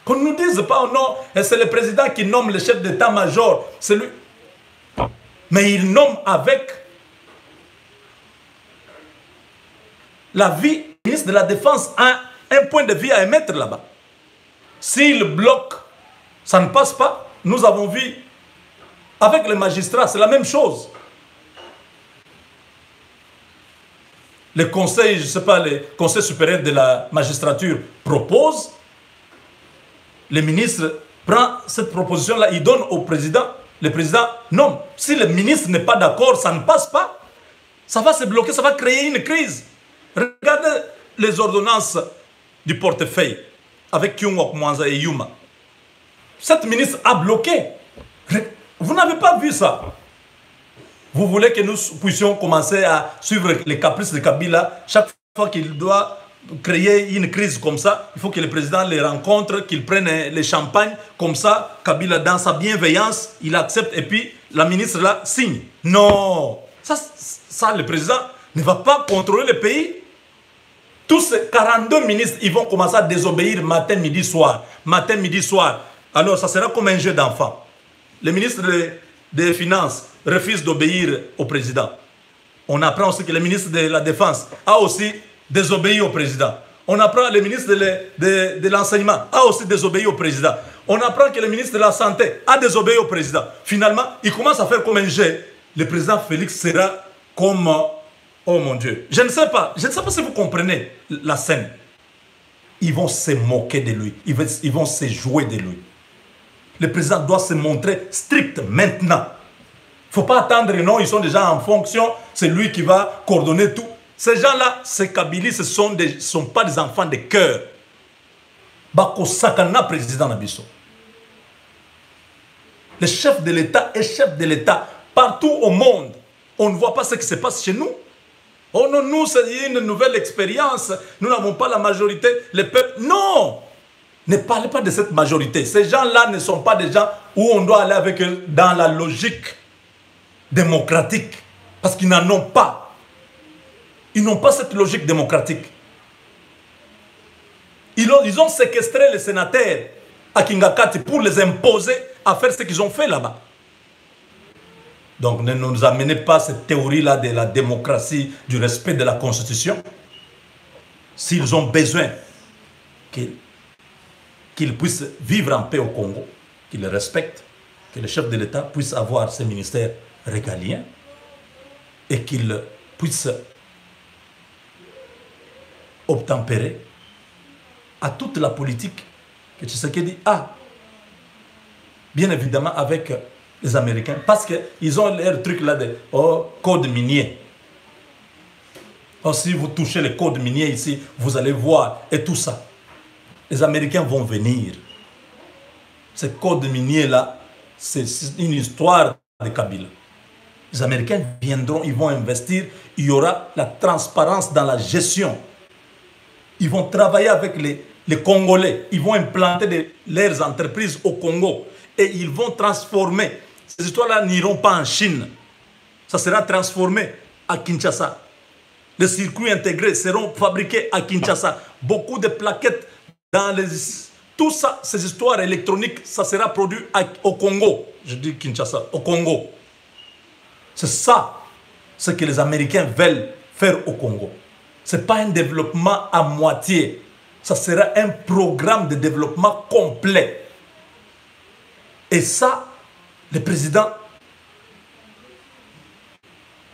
Qu'on ne nous dise pas, oh non, c'est le président qui nomme le chef d'état-major. C'est lui. Mais il nomme avec la vie. Le ministre de la Défense a un point de vue à émettre là-bas. S'il bloque, ça ne passe pas. Nous avons vu avec les magistrats, c'est la même chose. Le conseil, je ne sais pas, le conseil supérieur de la magistrature propose. Le ministre prend cette proposition-là, il donne au président. Le président nomme. Si le ministre n'est pas d'accord, ça ne passe pas. Ça va se bloquer, ça va créer une crise. Regardez les ordonnances du portefeuille avec Kyungwok Mwanza et Yuma. Cette ministre a bloqué. Vous n'avez pas vu ça. Vous voulez que nous puissions commencer à suivre les caprices de Kabila. Chaque fois qu'il doit créer une crise comme ça, il faut que le président les rencontre, qu'il prenne les champagnes. Comme ça, Kabila, dans sa bienveillance, il accepte et puis la ministre là signe. Non. Ça, le président ne va pas contrôler le pays. Tous ces 42 ministres, ils vont commencer à désobéir matin, midi, soir. Matin, midi, soir. Alors, ça sera comme un jeu d'enfant. Le ministre des Finances refuse d'obéir au président. On apprend aussi que le ministre de la Défense a aussi désobéi au président. On apprend que le ministre de l'Enseignement a aussi désobéi au président. On apprend que le ministre de la Santé a désobéi au président. Finalement, il commence à faire comme un jeu. Le président Félix sera comme... Oh mon Dieu. Je ne sais pas si vous comprenez la scène. Ils vont se moquer de lui. Ils vont se jouer de lui. Le président doit se montrer strict maintenant. Il ne faut pas attendre, non, ils sont déjà en fonction. C'est lui qui va coordonner tout. Ces gens-là, ces Kabylis, ce ne sont pas des enfants de cœur. Bako Sakana, président Nabiso. Le chef de l'État est chef de l'État. Partout au monde, on ne voit pas ce qui se passe chez nous. Oh non, nous, c'est une nouvelle expérience. Nous n'avons pas la majorité. Le peuple, non! Ne parlez pas de cette majorité. Ces gens-là ne sont pas des gens où on doit aller avec eux dans la logique démocratique. Parce qu'ils n'en ont pas. Ils n'ont pas cette logique démocratique. Ils ont séquestré les sénateurs à Kingakati pour les imposer à faire ce qu'ils ont fait là-bas. Donc ne nous amenez pas cette théorie-là de la démocratie, du respect de la Constitution. S'ils ont besoin qu'ils puissent vivre en paix au Congo, qu'ils le respectent, que le chef de l'État puisse avoir ses ministères régaliens et qu'il puisse obtempérer à toute la politique que Tshisekedi a. Bien évidemment avec les Américains, parce qu'ils ont leur truc là de code minier. Oh, si vous touchez le code minier ici, vous allez voir, et tout ça. Les Américains vont venir. Ce code minier là, c'est une histoire de Kabila. Les Américains viendront, ils vont investir, il y aura la transparence dans la gestion Ils vont travailler avec les Congolais. Ils vont implanter leurs entreprises au Congo. Et ils vont transformer. Ces histoires-là n'iront pas en Chine. Ça sera transformé à Kinshasa. Les circuits intégrés seront fabriqués à Kinshasa. Beaucoup de plaquettes dans les... Tout ça, ces histoires électroniques, ça sera produit au Congo. Je dis Kinshasa, au Congo. C'est ça, ce que les Américains veulent faire au Congo. Ce n'est pas un développement à moitié. Ça sera un programme de développement complet. Et ça, le président,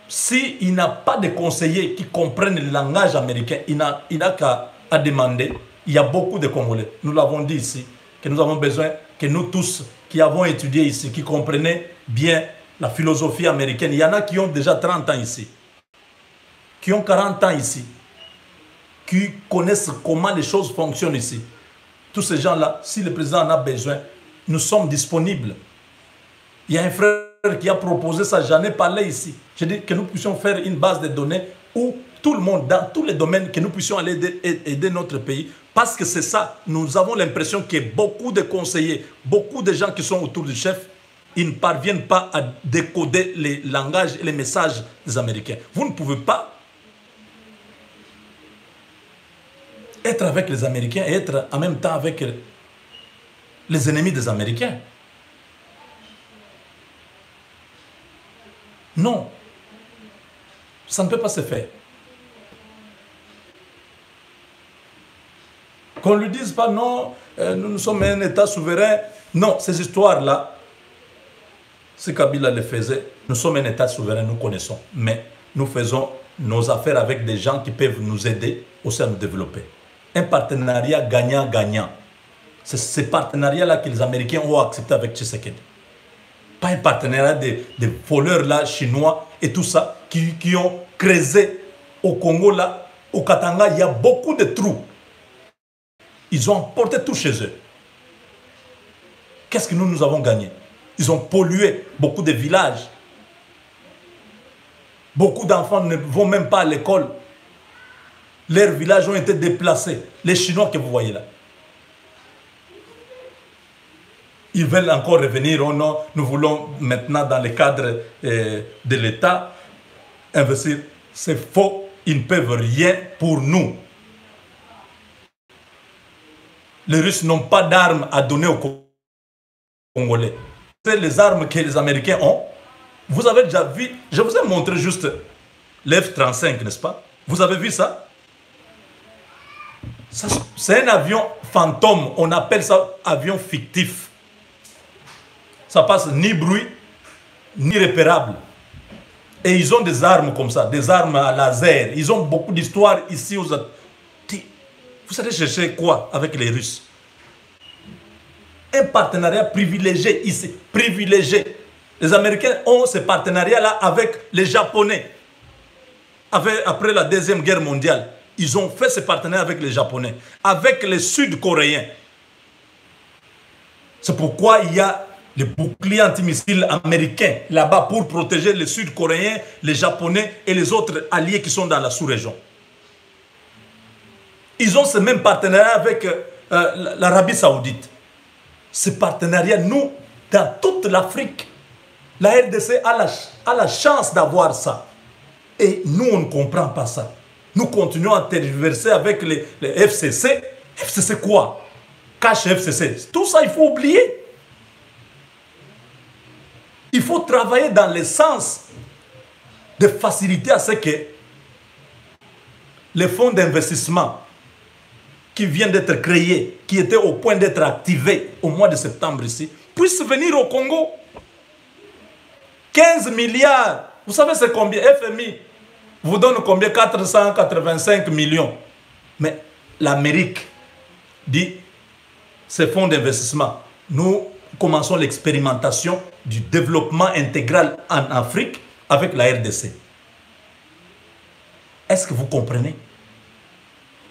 s'il n'a pas de conseillers qui comprennent le langage américain, il n'a qu'à demander. Il y a beaucoup de Congolais, nous l'avons dit ici, que nous avons besoin, que nous tous qui avons étudié ici, qui comprenaient bien la philosophie américaine, il y en a qui ont déjà 30 ans ici, qui ont 40 ans ici, qui connaissent comment les choses fonctionnent ici. Tous ces gens-là, si le président en a besoin, nous sommes disponibles. Il y a un frère qui a proposé ça, j'en ai parlé ici. J'ai dit que nous puissions faire une base de données où tout le monde, dans tous les domaines, que nous puissions aller aider notre pays. Parce que c'est ça, nous avons l'impression que beaucoup de conseillers, beaucoup de gens qui sont autour du chef, ils ne parviennent pas à décoder les langages et les messages des Américains. Vous ne pouvez pas être avec les Américains et être en même temps avec les ennemis des Américains. Non, ça ne peut pas se faire. Qu'on ne lui dise pas non, nous sommes un État souverain. Non, ces histoires-là, si Kabila le faisait, nous sommes un État souverain, nous connaissons. Mais nous faisons nos affaires avec des gens qui peuvent nous aider aussi à nous développer. Un partenariat gagnant-gagnant. C'est ce partenariat-là que les Américains ont accepté avec Tshisekedi. Pas un partenariat des voleurs là, chinois et tout ça, qui ont creusé au Congo là, au Katanga, il y a beaucoup de trous. Ils ont emporté tout chez eux. Qu'est-ce que nous avons gagné? Ils ont pollué beaucoup de villages. Beaucoup d'enfants ne vont même pas à l'école. Leurs villages ont été déplacés. Les Chinois que vous voyez là. Ils veulent encore revenir. Oh non, nous voulons maintenant dans le cadre de l'État investir. C'est faux. Ils ne peuvent rien pour nous. Les Russes n'ont pas d'armes à donner aux Congolais. C'est les armes que les Américains ont. Vous avez déjà vu, je vous ai montré juste l'F-35, n'est-ce pas? Vous avez vu ça? C'est un avion fantôme, on appelle ça avion fictif. Ça passe ni bruit, ni repérable. Et ils ont des armes comme ça, des armes à laser. Ils ont beaucoup d'histoires ici aux États-Unis. Vous allez chercher quoi avec les Russes? Un partenariat privilégié ici, privilégié. Les Américains ont ce partenariat-là avec les Japonais. Après la Deuxième Guerre mondiale, ils ont fait ce partenariat avec les Japonais, avec les Sud-Coréens. C'est pourquoi il y a les boucliers antimissiles américains là-bas pour protéger les Sud-Coréens, les Japonais et les autres alliés qui sont dans la sous-région. Ils ont ce même partenariat avec l'Arabie Saoudite. Ce partenariat, nous, dans toute l'Afrique, la RDC a la chance d'avoir ça. Et nous, on ne comprend pas ça. Nous continuons à tergiverser avec les FCC. FCC quoi? Cache FCC. Tout ça, il faut oublier. Il faut travailler dans le sens de faciliter à ce que les fonds d'investissement qui viennent d'être créés, qui étaient au point d'être activés au mois de septembre ici, puissent venir au Congo. 15 milliards. Vous savez c'est combien? FMI vous donne combien? 485 millions. Mais l'Amérique dit, ces fonds d'investissement, nous commençons l'expérimentation du développement intégral en Afrique avec la RDC. Est-ce que vous comprenez?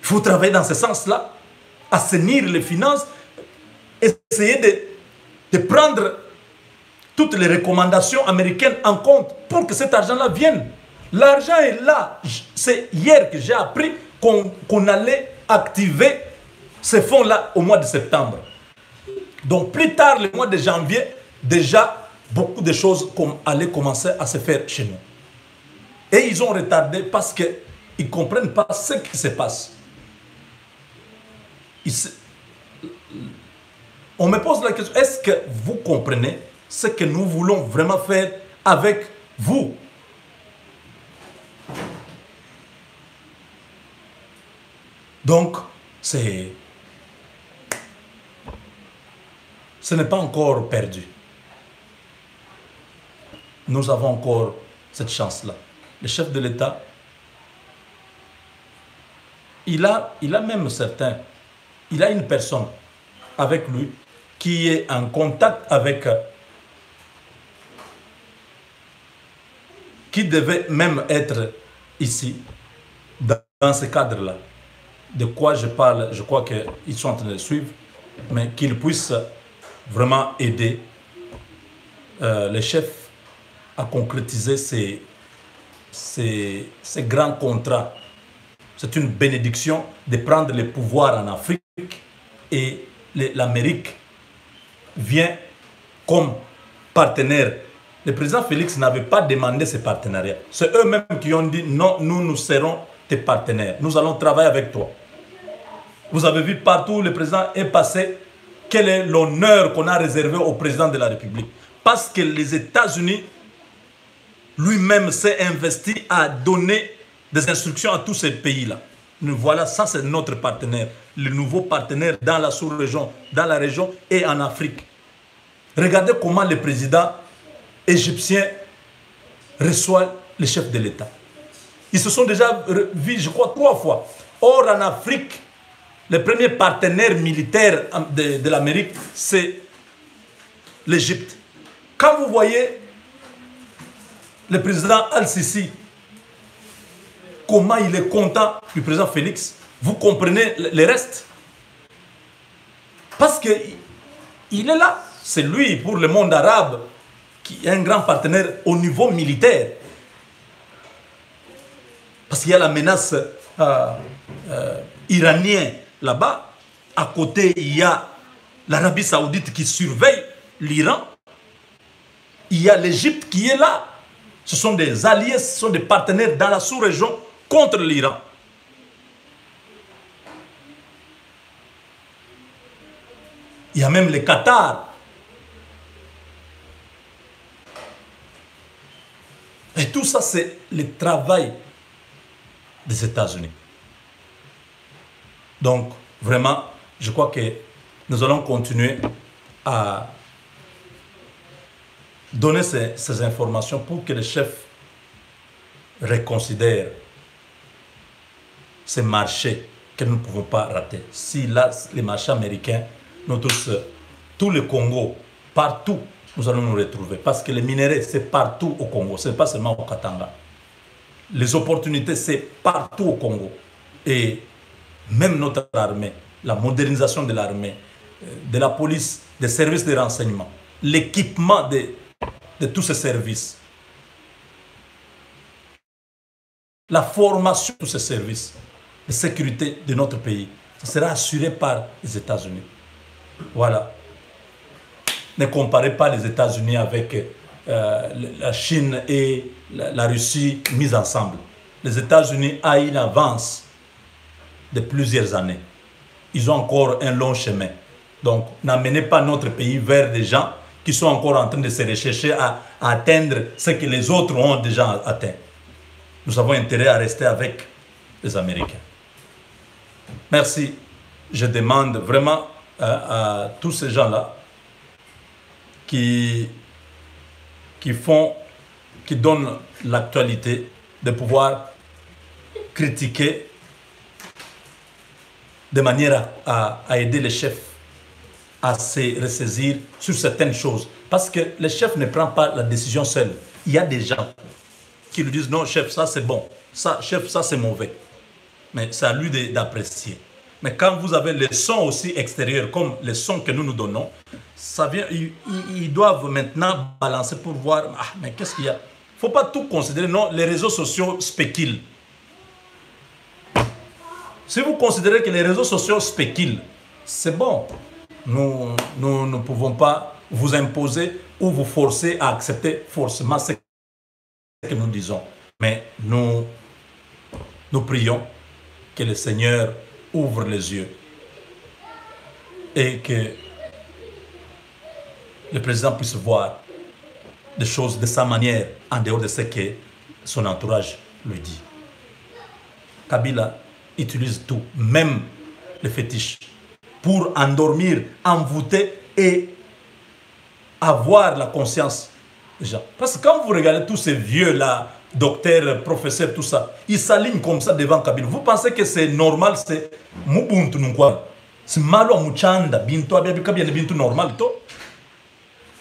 Il faut travailler dans ce sens-là, assainir les finances, essayer de prendre toutes les recommandations américaines en compte pour que cet argent-là vienne. L'argent est là. C'est hier que j'ai appris qu'on allait activer ces fonds-là au mois de septembre. Donc plus tard, le mois de janvier, déjà, beaucoup de choses allaient commencer à se faire chez nous. Et ils ont retardé parce qu'ils ne comprennent pas ce qui se passe. On me pose la question, est-ce que vous comprenez ce que nous voulons vraiment faire avec vous? Donc, ce n'est pas encore perdu. Nous avons encore cette chance-là. Le chef de l'État, il a même certains, il a une personne avec lui qui est en contact avec, qui devait même être ici, dans ce cadre-là. De quoi je parle, je crois qu'ils sont en train de suivre, mais qu'ils puissent vraiment aider les chefs à concrétiser ces grands contrats. C'est une bénédiction de prendre le pouvoir en Afrique et l'Amérique vient comme partenaire. Le président Félix n'avait pas demandé ce partenariat. C'est eux-mêmes qui ont dit non, nous serons tes partenaires. Nous allons travailler avec toi. Vous avez vu partout où le président est passé, quel est l'honneur qu'on a réservé au président de la République. Parce que les États-Unis lui-même s'est investi à donner des instructions à tous ces pays-là. Voilà, ça c'est notre partenaire, le nouveau partenaire dans la sous-région, dans la région et en Afrique. Regardez comment le président égyptien reçoit le chef de l'État. Ils se sont déjà vus, je crois, 3 fois. Or, en Afrique, le premier partenaire militaire de l'Amérique, c'est l'Égypte. Quand vous voyez le président Al-Sisi, comment il est content du président Félix, vous comprenez le reste. Parce qu'il est là. C'est lui, pour le monde arabe, qui est un grand partenaire au niveau militaire. Parce qu'il y a la menace iranienne là-bas. À côté, il y a l'Arabie Saoudite qui surveille l'Iran. Il y a l'Égypte qui est là. Ce sont des alliés, ce sont des partenaires dans la sous-région contre l'Iran. Il y a même le Qatar. Et tout ça, c'est le travail des États-Unis. Donc, vraiment, je crois que nous allons continuer à donner ces informations pour que les chefs reconsidèrent ces marchés que nous ne pouvons pas rater. Si là, les marchés américains, nous tous, tout le Congo, partout, nous allons nous retrouver. Parce que les minerais, c'est partout au Congo, ce n'est pas seulement au Katanga. Les opportunités, c'est partout au Congo. Et même notre armée, la modernisation de l'armée, de la police, des services de renseignement, l'équipement de tous ces services, la formation de tous ces services de sécurité de notre pays, ça sera assuré par les États-Unis. Voilà. Ne comparez pas les États-Unis avec la Chine et la Russie mises ensemble. Les États-Unis ont une avance de plusieurs années. Ils ont encore un long chemin. Donc, n'amenez pas notre pays vers des gens qui sont encore en train de se rechercher à atteindre ce que les autres ont déjà atteint. Nous avons intérêt à rester avec les Américains. Merci. Je demande vraiment à tous ces gens-là qui donnent l'actualité de pouvoir critiquer de manière à aider les chefs à se ressaisir sur certaines choses. Parce que le chef ne prend pas la décision seul. Il y a des gens qui lui disent non chef, ça c'est bon, ça chef, ça c'est mauvais. Mais c'est à lui d'apprécier. Mais quand vous avez les sons aussi extérieurs, comme les sons que nous nous donnons, ça vient, ils doivent maintenant balancer pour voir, ah, mais qu'est-ce qu'il y a? Il ne faut pas tout considérer, non, les réseaux sociaux spéculent. Si vous considérez que les réseaux sociaux spéculent, c'est bon. Nous ne pouvons pas vous imposer ou vous forcer à accepter forcément ce que nous disons. Mais nous prions que le Seigneur ouvre les yeux et que le président puisse voir des choses de sa manière en dehors de ce que son entourage lui dit. Kabila utilise tout, même les fétiches, pour endormir, envoûter et avoir la conscience des gens. Parce que quand vous regardez tous ces vieux-là, docteurs, professeurs, tout ça, ils s'alignent comme ça devant Kabila. Vous pensez que c'est normal, c'est Mubuntu Nkwa. C'est malo muchanda, bintu abia bintu normal to.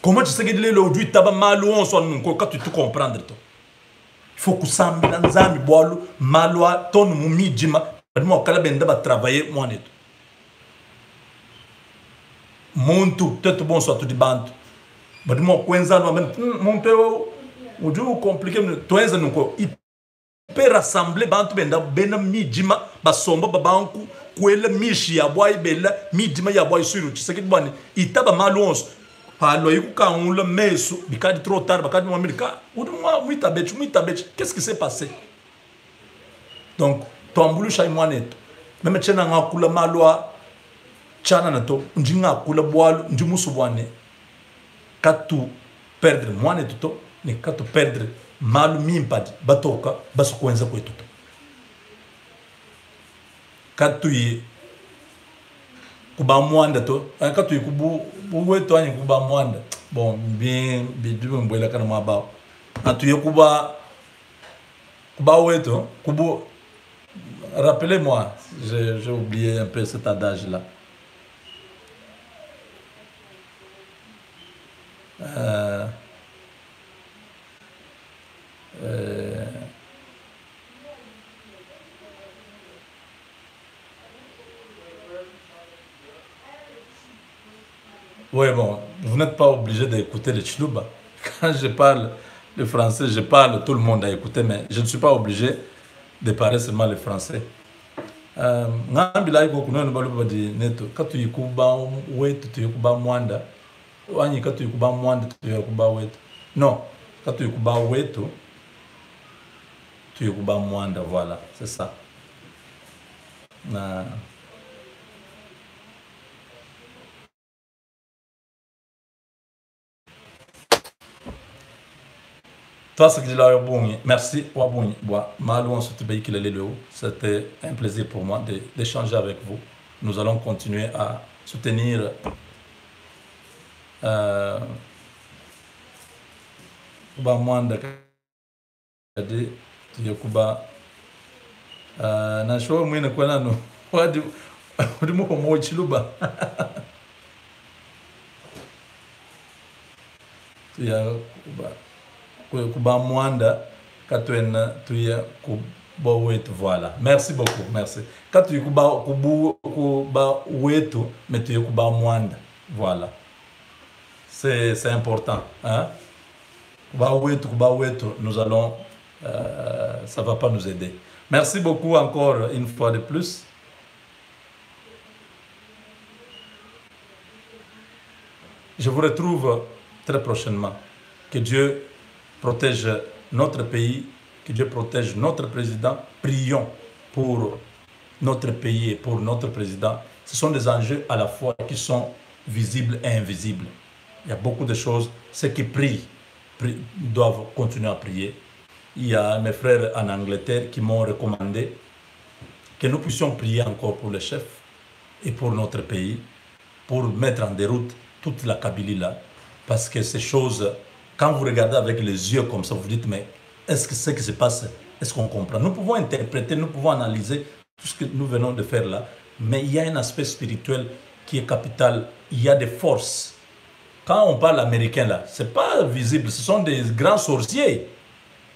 Comment tu sais que le aujourd'hui taba malo on soit Nkwa quand tu tout comprendre to. Il faut que ça me nzami boalo malo ton mumi jima, moi kala benda ba travailler moi net. Montu peut-être bon soit tout di bantu. Badimo kwenza no men monto oju compliqué toenza nuko il peut rassembler bantu benda bena mijima basomba babanku kwela mishi ya boy bella mijima ya boy suru tseke bani itaba malons palo yiku kaunla mesu bikadi trop tard bakadi mo milika uduma muita bet qu'est-ce qui s'est passé? Donc tombulu shay moaneto même tchena ngakula malwa tchana nato njinga kula boalu njimusu bwane katu perdre moane tuto ni katu perdre malu mimpadi batoka basukwenza kwetuto katu yi kuba mwanda to katu yi kubu wetu ani kuba mwanda bon bien bidu mbwela kana maba atu yi kuba wetu kubu rappelez-moi j'ai oublié un peu cet adage là. Oui, bon, vous n'êtes pas obligé d'écouter le Chiluba. Quand je parle le français, je parle, tout le monde a écouté, mais je ne suis pas obligé de parler seulement le français. Ngambila iko kunono baluba di neto katu yikuba wetu tu yikuba mwanda wanyi katu yikuba mwanda tu yikuba wetu non katu yikuba wetu tu yikuba mwanda, voilà, c'est ça. Toi, ce que je l'ai dit, merci, Wabuni. C'était un plaisir pour moi d'échanger avec vous. Nous allons continuer à soutenir Kuba Mwanda Kadi, Kuba Nasho Mwina Kwanano, Wadi Muko Mochiluba. Kuba Mwanda Katwena Tuya Kuba Wetu, voilà. Merci beaucoup, merci. Quand tu Kuba Wetu, mais tu Kuba Mwanda, voilà. C'est important, hein? Kuba Wetu, nous allons, ça va pas nous aider. Merci beaucoup encore une fois de plus. Je vous retrouve très prochainement. Que Dieu protège notre pays, que Dieu protège notre président. Prions pour notre pays et pour notre président. Ce sont des enjeux à la fois qui sont visibles et invisibles. Il y a beaucoup de choses. Ceux qui prient doivent continuer à prier. Il y a mes frères en Angleterre qui m'ont recommandé que nous puissions prier encore pour les chefs et pour notre pays, pour mettre en déroute toute la Kabylie là. Parce que ces choses, quand vous regardez avec les yeux comme ça, vous vous dites, mais est-ce que ce qui se passe, est-ce qu'on comprend? Nous pouvons interpréter, nous pouvons analyser tout ce que nous venons de faire là, mais il y a un aspect spirituel qui est capital. Il y a des forces. Quand on parle américain là, ce n'est pas visible, ce sont des grands sorciers.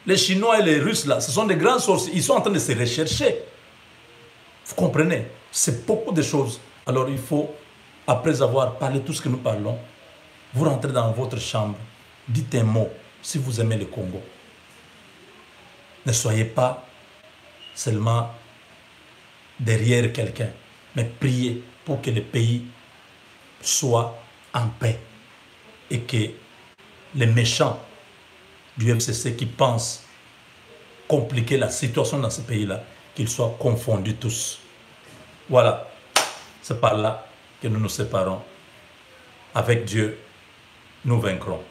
Les Chinois et les Russes là, ce sont des grands sorciers. Ils sont en train de se rechercher. Vous comprenez? C'est beaucoup de choses. Alors il faut, après avoir parlé tout ce que nous parlons, vous rentrez dans votre chambre, dites un mot si vous aimez le Congo. Ne soyez pas seulement derrière quelqu'un, mais prier pour que le pays soit en paix et que les méchants du FCC qui pensent compliquer la situation dans ce pays-là, qu'ils soient confondus tous. Voilà, c'est par là que nous nous séparons. Avec Dieu, nous vaincrons.